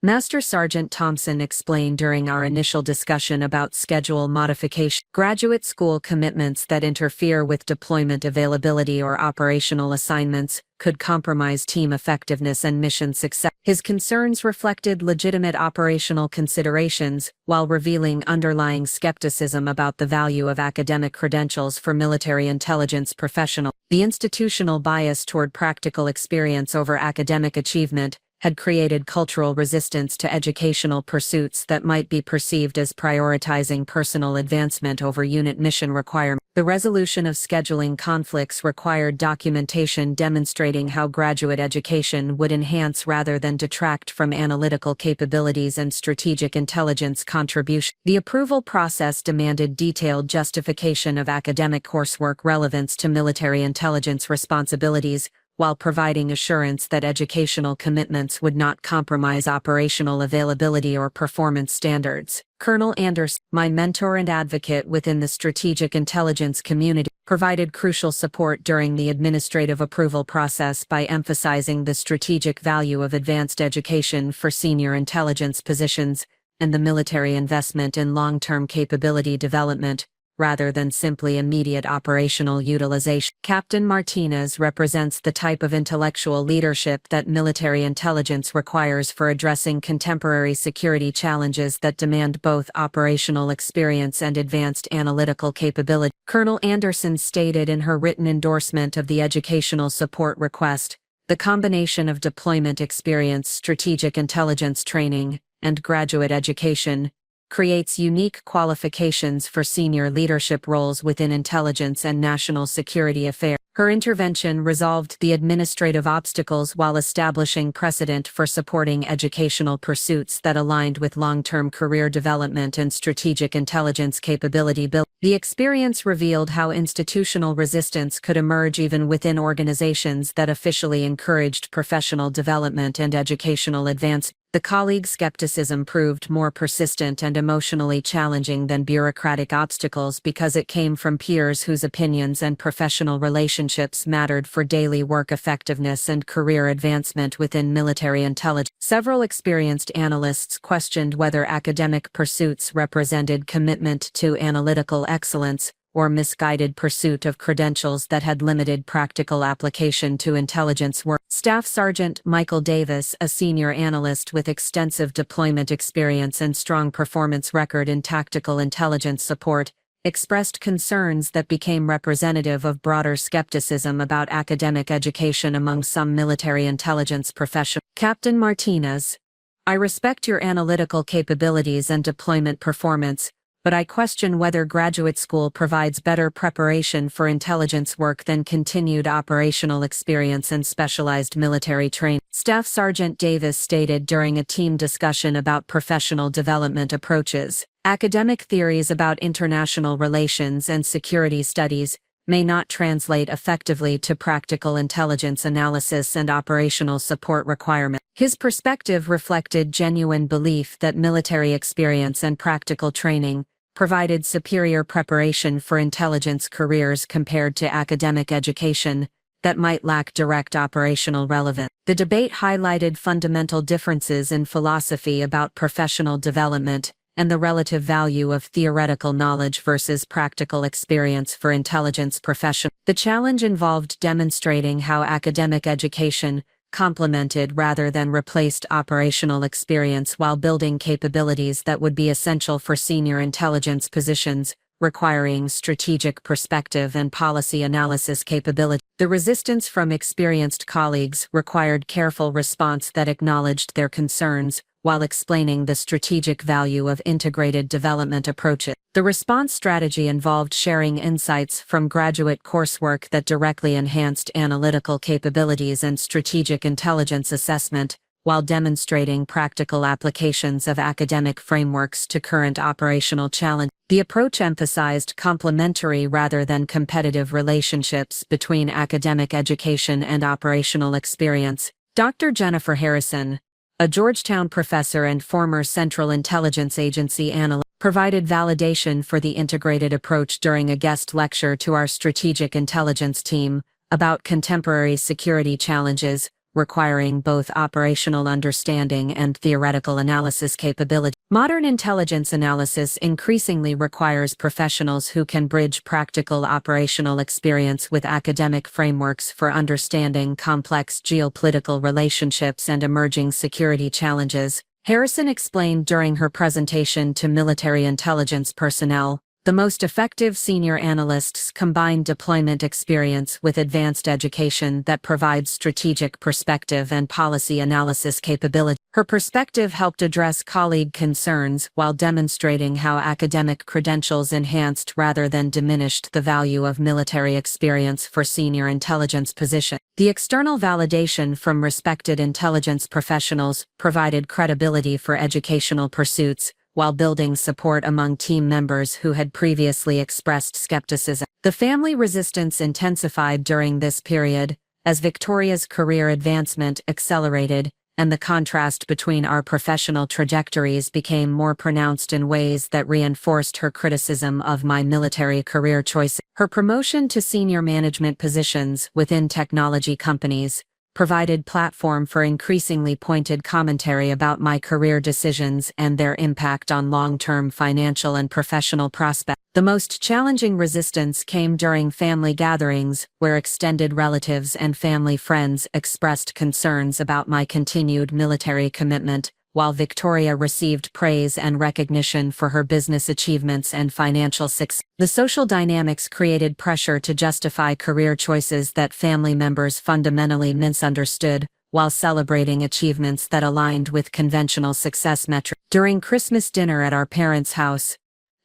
Master Sergeant Thompson explained during our initial discussion about schedule modification. Graduate school commitments that interfere with deployment availability or operational assignments could compromise team effectiveness and mission success. His concerns reflected legitimate operational considerations, while revealing underlying skepticism about the value of academic credentials for military intelligence professionals. The institutional bias toward practical experience over academic achievement had created cultural resistance to educational pursuits that might be perceived as prioritizing personal advancement over unit mission requirements. The resolution of scheduling conflicts required documentation demonstrating how graduate education would enhance rather than detract from analytical capabilities and strategic intelligence contribution. The approval process demanded detailed justification of academic coursework relevance to military intelligence responsibilities, while providing assurance that educational commitments would not compromise operational availability or performance standards. Colonel Anderson, my mentor and advocate within the strategic intelligence community, provided crucial support during the administrative approval process by emphasizing the strategic value of advanced education for senior intelligence positions and the military investment in long-term capability development, rather than simply immediate operational utilization. Captain Martinez represents the type of intellectual leadership that military intelligence requires for addressing contemporary security challenges that demand both operational experience and advanced analytical capability. Colonel Anderson stated in her written endorsement of the educational support request, "The combination of deployment experience, strategic intelligence training, and graduate education creates unique qualifications for senior leadership roles within intelligence and national security affairs." Her intervention resolved the administrative obstacles while establishing precedent for supporting educational pursuits that aligned with long-term career development and strategic intelligence capability building. The experience revealed how institutional resistance could emerge even within organizations that officially encouraged professional development and educational advancement. The colleague skepticism proved more persistent and emotionally challenging than bureaucratic obstacles because it came from peers whose opinions and professional relationships mattered for daily work effectiveness and career advancement within military intelligence. Several experienced analysts questioned whether academic pursuits represented commitment to analytical excellence, or misguided pursuit of credentials that had limited practical application to intelligence work. Staff Sergeant Michael Davis, a senior analyst with extensive deployment experience and strong performance record in tactical intelligence support, expressed concerns that became representative of broader skepticism about academic education among some military intelligence professionals. Captain Martinez, I respect your analytical capabilities and deployment performance, but I question whether graduate school provides better preparation for intelligence work than continued operational experience and specialized military training. Staff Sergeant Davis stated during a team discussion about professional development approaches, academic theories about international relations and security studies may not translate effectively to practical intelligence analysis and operational support requirements. His perspective reflected genuine belief that military experience and practical training provided superior preparation for intelligence careers compared to academic education that might lack direct operational relevance. The debate highlighted fundamental differences in philosophy about professional development and the relative value of theoretical knowledge versus practical experience for intelligence professionals. The challenge involved demonstrating how academic education complemented rather than replaced operational experience while building capabilities that would be essential for senior intelligence positions, requiring strategic perspective and policy analysis capability. The resistance from experienced colleagues required careful response that acknowledged their concerns, while explaining the strategic value of integrated development approaches. The response strategy involved sharing insights from graduate coursework that directly enhanced analytical capabilities and strategic intelligence assessment, while demonstrating practical applications of academic frameworks to current operational challenges. The approach emphasized complementary rather than competitive relationships between academic education and operational experience. Dr. Jennifer Harrison, a Georgetown professor and former Central Intelligence Agency analyst, provided validation for the integrated approach during a guest lecture to our strategic intelligence team about contemporary security challenges requiring both operational understanding and theoretical analysis capability. Modern intelligence analysis increasingly requires professionals who can bridge practical operational experience with academic frameworks for understanding complex geopolitical relationships and emerging security challenges. Harrison explained during her presentation to military intelligence personnel, the most effective senior analysts combine deployment experience with advanced education that provides strategic perspective and policy analysis capability. Her perspective helped address colleague concerns while demonstrating how academic credentials enhanced rather than diminished the value of military experience for senior intelligence positions. The external validation from respected intelligence professionals provided credibility for educational pursuits, while building support among team members who had previously expressed skepticism. The family resistance intensified during this period, as Victoria's career advancement accelerated, and the contrast between our professional trajectories became more pronounced in ways that reinforced her criticism of my military career choices. Her promotion to senior management positions within technology companies provided platform for increasingly pointed commentary about my career decisions and their impact on long-term financial and professional prospects. The most challenging resistance came during family gatherings, where extended relatives and family friends expressed concerns about my continued military commitment, while Victoria received praise and recognition for her business achievements and financial success. The social dynamics created pressure to justify career choices that family members fundamentally misunderstood, while celebrating achievements that aligned with conventional success metrics. During Christmas dinner at our parents' house,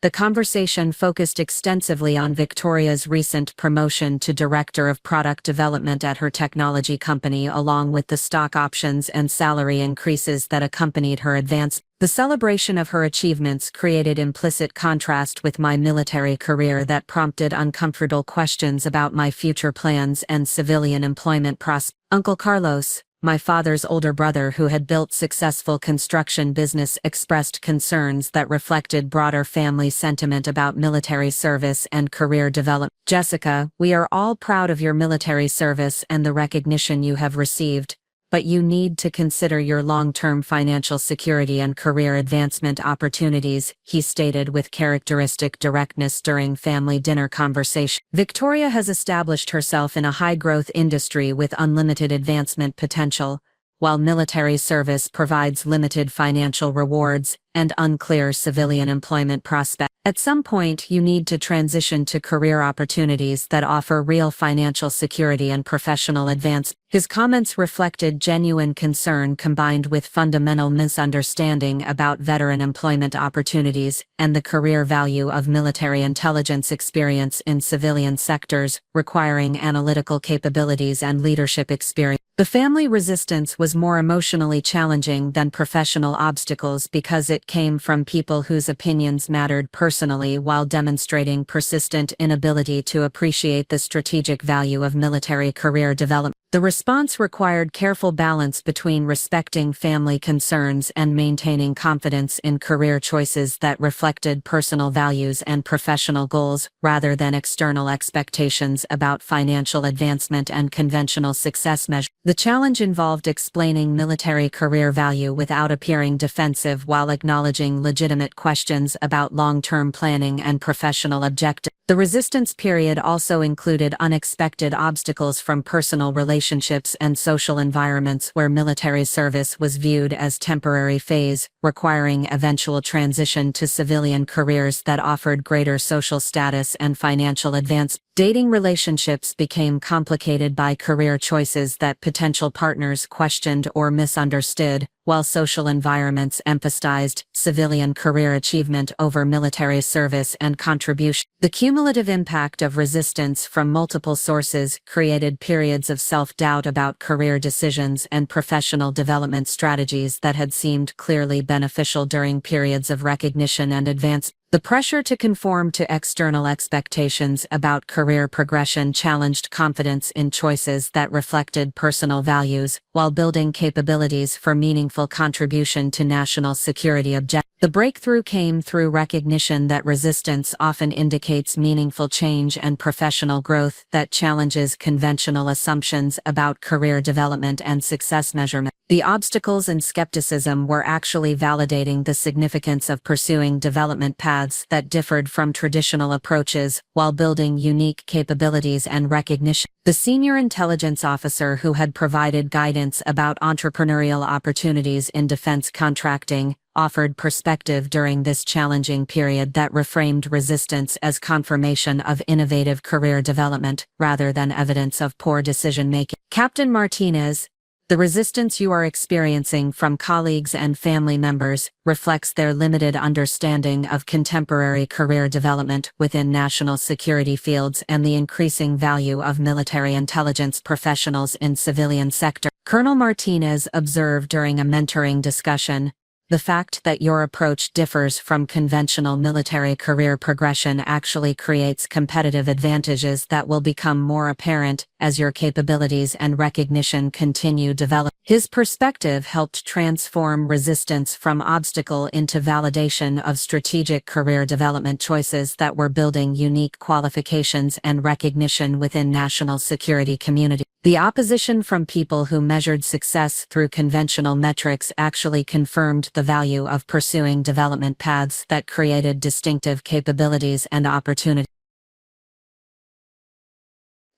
the conversation focused extensively on Victoria's recent promotion to Director of Product Development at her technology company, along with the stock options and salary increases that accompanied her advance. The celebration of her achievements created implicit contrast with my military career that prompted uncomfortable questions about my future plans and civilian employment prospects. Uncle Carlos, my father's older brother who had built successful construction business, expressed concerns that reflected broader family sentiment about military service and career development. Jessica, we are all proud of your military service and the recognition you have received, but you need to consider your long-term financial security and career advancement opportunities, he stated with characteristic directness during family dinner conversation. Victoria has established herself in a high-growth industry with unlimited advancement potential, while military service provides limited financial rewards and unclear civilian employment prospects. At some point, you need to transition to career opportunities that offer real financial security and professional advancement. His comments reflected genuine concern combined with fundamental misunderstanding about veteran employment opportunities and the career value of military intelligence experience in civilian sectors, requiring analytical capabilities and leadership experience. The family resistance was more emotionally challenging than professional obstacles because it came from people whose opinions mattered personally while demonstrating persistent inability to appreciate the strategic value of military career development. The response required careful balance between respecting family concerns and maintaining confidence in career choices that reflected personal values and professional goals, rather than external expectations about financial advancement and conventional success measures. The challenge involved explaining military career value without appearing defensive while acknowledging legitimate questions about long-term planning and professional objectives. The resistance period also included unexpected obstacles from personal relationships and social environments where military service was viewed as temporary phase, requiring eventual transition to civilian careers that offered greater social status and financial advance. Dating relationships became complicated by career choices that potential partners questioned or misunderstood, while social environments emphasized civilian career achievement over military service and contribution. The cumulative impact of resistance from multiple sources created periods of self-doubt about career decisions and professional development strategies that had seemed clearly beneficial during periods of recognition and advance. The pressure to conform to external expectations about career progression challenged confidence in choices that reflected personal values, while building capabilities for meaningful contribution to national security objectives. The breakthrough came through recognition that resistance often indicates meaningful change and professional growth that challenges conventional assumptions about career development and success measurement. The obstacles and skepticism were actually validating the significance of pursuing development paths that differed from traditional approaches while building unique capabilities and recognition. The senior intelligence officer who had provided guidance about entrepreneurial opportunities in defense contracting offered perspective during this challenging period that reframed resistance as confirmation of innovative career development rather than evidence of poor decision-making. Captain Martinez, the resistance you are experiencing from colleagues and family members reflects their limited understanding of contemporary career development within national security fields and the increasing value of military intelligence professionals in civilian sector. Colonel Martinez observed during a mentoring discussion, the fact that your approach differs from conventional military career progression actually creates competitive advantages that will become more apparent as your capabilities and recognition continue developing. His perspective helped transform resistance from obstacle into validation of strategic career development choices that were building unique qualifications and recognition within national security community. The opposition from people who measured success through conventional metrics actually confirmed the value of pursuing development paths that created distinctive capabilities and opportunities.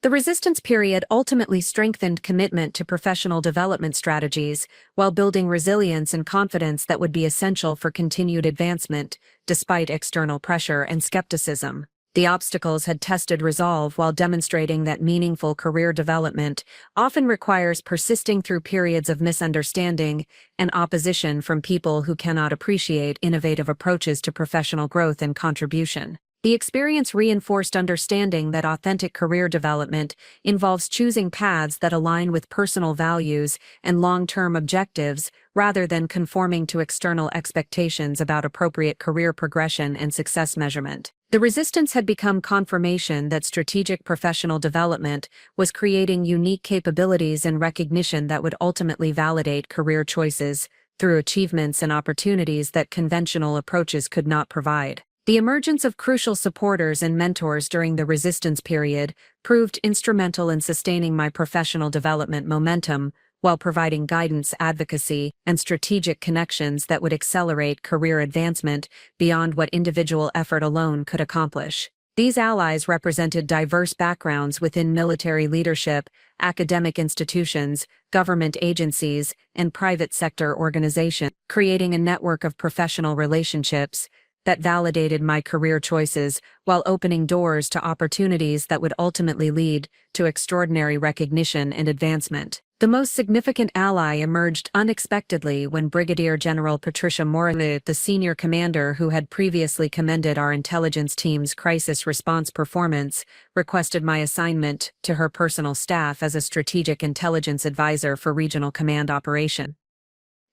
The resistance period ultimately strengthened commitment to professional development strategies while building resilience and confidence that would be essential for continued advancement, despite external pressure and skepticism. The obstacles had tested resolve while demonstrating that meaningful career development often requires persisting through periods of misunderstanding and opposition from people who cannot appreciate innovative approaches to professional growth and contribution. The experience reinforced understanding that authentic career development involves choosing paths that align with personal values and long-term objectives rather than conforming to external expectations about appropriate career progression and success measurement. The resistance had become confirmation that strategic professional development was creating unique capabilities and recognition that would ultimately validate career choices through achievements and opportunities that conventional approaches could not provide. The emergence of crucial supporters and mentors during the resistance period proved instrumental in sustaining my professional development momentum, while providing guidance, advocacy, and strategic connections that would accelerate career advancement beyond what individual effort alone could accomplish. These allies represented diverse backgrounds within military leadership, academic institutions, government agencies, and private sector organizations, creating a network of professional relationships that validated my career choices while opening doors to opportunities that would ultimately lead to extraordinary recognition and advancement. The most significant ally emerged unexpectedly when Brigadier General Patricia Morley, the senior commander who had previously commended our intelligence team's crisis response performance, requested my assignment to her personal staff as a strategic intelligence advisor for Regional Command Operation.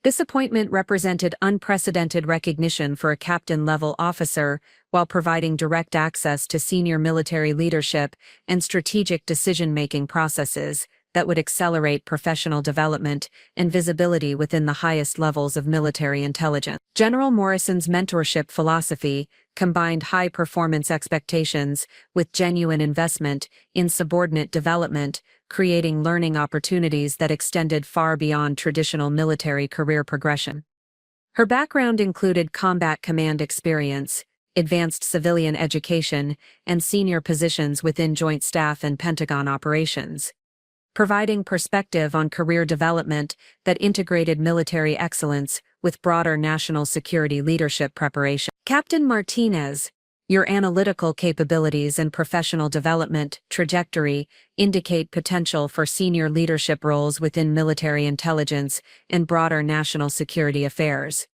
This appointment represented unprecedented recognition for a captain-level officer while providing direct access to senior military leadership and strategic decision-making processes that would accelerate professional development and visibility within the highest levels of military intelligence. General Morrison's mentorship philosophy combined high-performance expectations with genuine investment in subordinate development, creating learning opportunities that extended far beyond traditional military career progression. Her background included combat command experience, advanced civilian education, and senior positions within Joint Staff and Pentagon operations, providing perspective on career development that integrated military excellence with broader national security leadership preparation. Captain Martinez, your analytical capabilities and professional development trajectory indicate potential for senior leadership roles within military intelligence and broader national security affairs.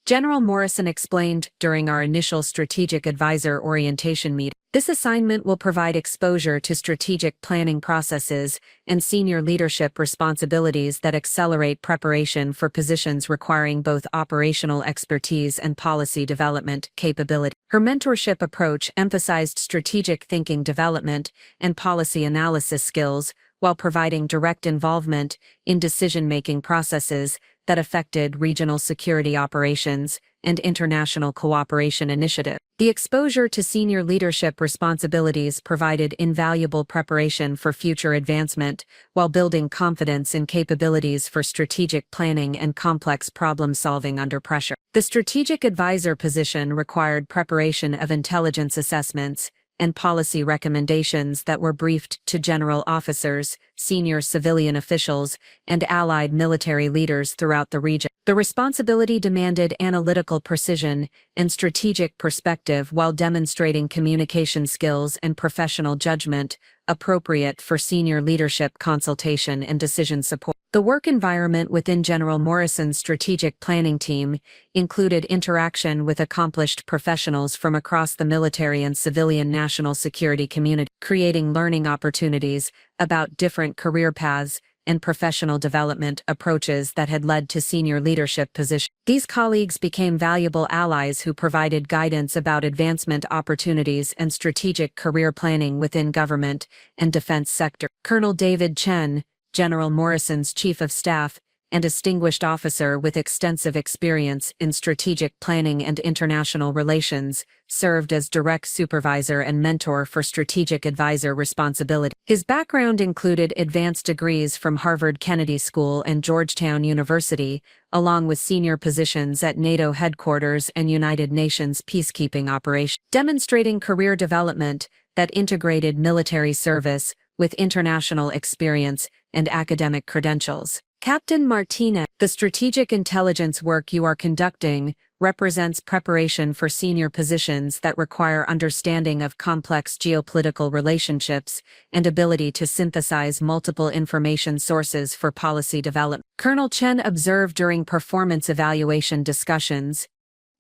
General Morrison explained during our initial strategic advisor orientation meeting. This assignment will provide exposure to strategic planning processes and senior leadership responsibilities that accelerate preparation for positions requiring both operational expertise and policy development capability. Her mentorship approach emphasized strategic thinking development and policy analysis skills while providing direct involvement in decision-making processes that affected regional security operations and international cooperation initiatives. The exposure to senior leadership responsibilities provided invaluable preparation for future advancement while building confidence in capabilities for strategic planning and complex problem-solving under pressure. The strategic advisor position required preparation of intelligence assessments and policy recommendations that were briefed to general officers, senior civilian officials, and allied military leaders throughout the region. The responsibility demanded analytical precision and strategic perspective while demonstrating communication skills and professional judgment appropriate for senior leadership consultation and decision support. The work environment within General Morrison's strategic planning team included interaction with accomplished professionals from across the military and civilian national security community, creating learning opportunities about different career paths and professional development approaches that had led to senior leadership positions. These colleagues became valuable allies who provided guidance about advancement opportunities and strategic career planning within government and defense sector. Colonel David Chen, General Morrison's Chief of Staff, and distinguished officer with extensive experience in strategic planning and international relations, served as direct supervisor and mentor for strategic advisor responsibility. His background included advanced degrees from Harvard Kennedy School and Georgetown University, along with senior positions at NATO headquarters and United Nations peacekeeping operations, demonstrating career development that integrated military service with international experience and academic credentials. Captain Martinez, the strategic intelligence work you are conducting represents preparation for senior positions that require understanding of complex geopolitical relationships and ability to synthesize multiple information sources for policy development. Colonel Chen observed during performance evaluation discussions,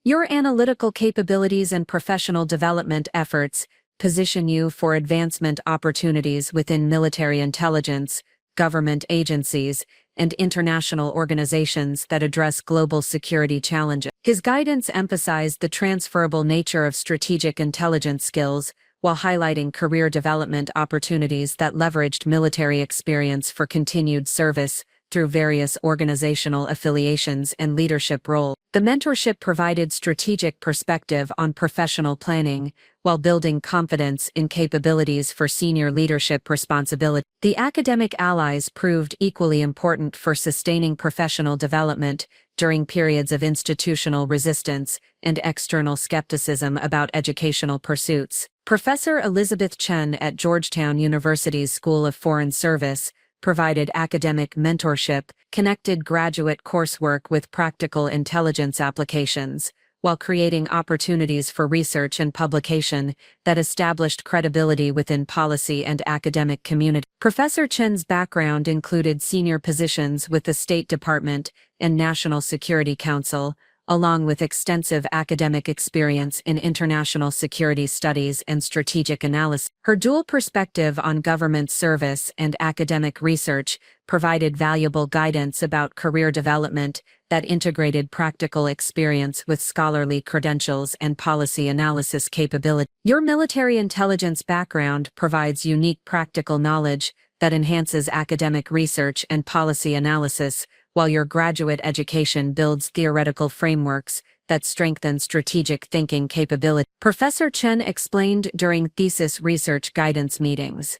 "Your analytical capabilities and professional development efforts position you for advancement opportunities within military intelligence, government agencies, and international organizations that address global security challenges." His guidance emphasized the transferable nature of strategic intelligence skills while highlighting career development opportunities that leveraged military experience for continued service through various organizational affiliations and leadership roles. The mentorship provided strategic perspective on professional planning, while building confidence in capabilities for senior leadership responsibility. The academic allies proved equally important for sustaining professional development during periods of institutional resistance and external skepticism about educational pursuits. Professor Elizabeth Chen at Georgetown University's School of Foreign Service provided academic mentorship, connected graduate coursework with practical intelligence applications, while creating opportunities for research and publication that established credibility within policy and academic community. Professor Chen's background included senior positions with the State Department and National Security Council, along with extensive academic experience in international security studies and strategic analysis. Her dual perspective on government service and academic research provided valuable guidance about career development that integrated practical experience with scholarly credentials and policy analysis capability. Your military intelligence background provides unique practical knowledge that enhances academic research and policy analysis, while your graduate education builds theoretical frameworks that strengthen strategic thinking capability. Professor Chen explained during thesis research guidance meetings.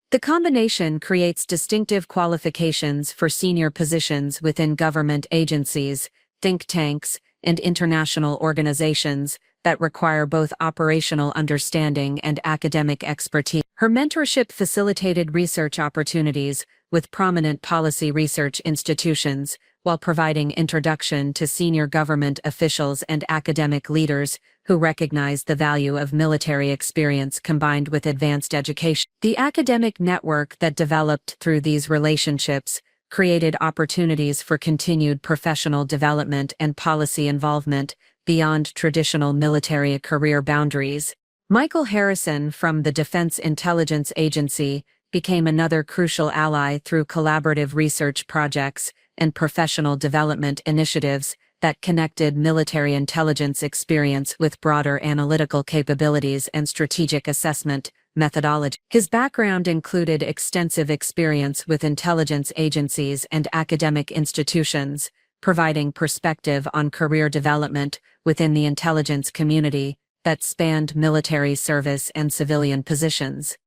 The combination creates distinctive qualifications for senior positions within government agencies, think tanks, and international organizations that require both operational understanding and academic expertise. Her mentorship facilitated research opportunities with prominent policy research institutions, while providing introduction to senior government officials and academic leaders who recognize the value of military experience combined with advanced education. The academic network that developed through these relationships created opportunities for continued professional development and policy involvement beyond traditional military career boundaries. Michael Harrison from the Defense Intelligence Agency became another crucial ally through collaborative research projects and professional development initiatives that connected military intelligence experience with broader analytical capabilities and strategic assessment methodology. His background included extensive experience with intelligence agencies and academic institutions, providing perspective on career development within the intelligence community that spanned military service and civilian positions.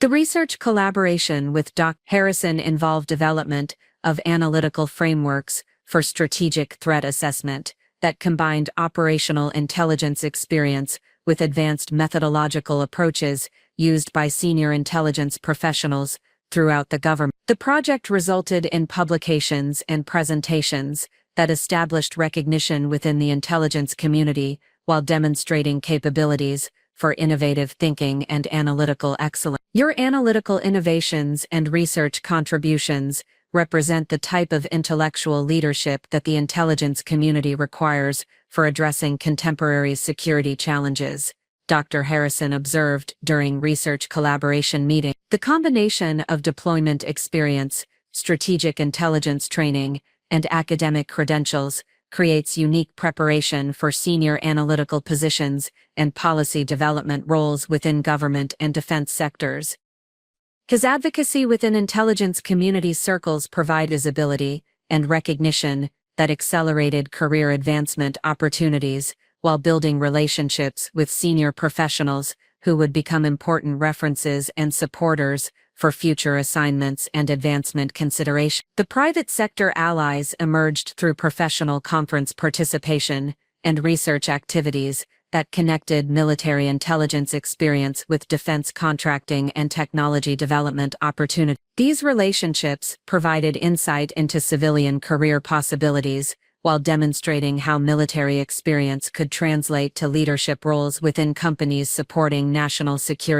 The research collaboration with Dr. Harrison involved development of analytical frameworks for strategic threat assessment that combined operational intelligence experience with advanced methodological approaches used by senior intelligence professionals throughout the government. The project resulted in publications and presentations that established recognition within the intelligence community while demonstrating capabilities for innovative thinking and analytical excellence. Your analytical innovations and research contributions represent the type of intellectual leadership that the intelligence community requires for addressing contemporary security challenges, Dr. Harrison observed during research collaboration meeting. The combination of deployment experience, strategic intelligence training, and academic credentials creates unique preparation for senior analytical positions and policy development roles within government and defense sectors. His advocacy within intelligence community circles provide visibility and recognition that accelerated career advancement opportunities while building relationships with senior professionals who would become important references and supporters for future assignments and advancement consideration. The private sector allies emerged through professional conference participation and research activities that connected military intelligence experience with defense contracting and technology development opportunities. These relationships provided insight into civilian career possibilities, while demonstrating how military experience could translate to leadership roles within companies supporting national security.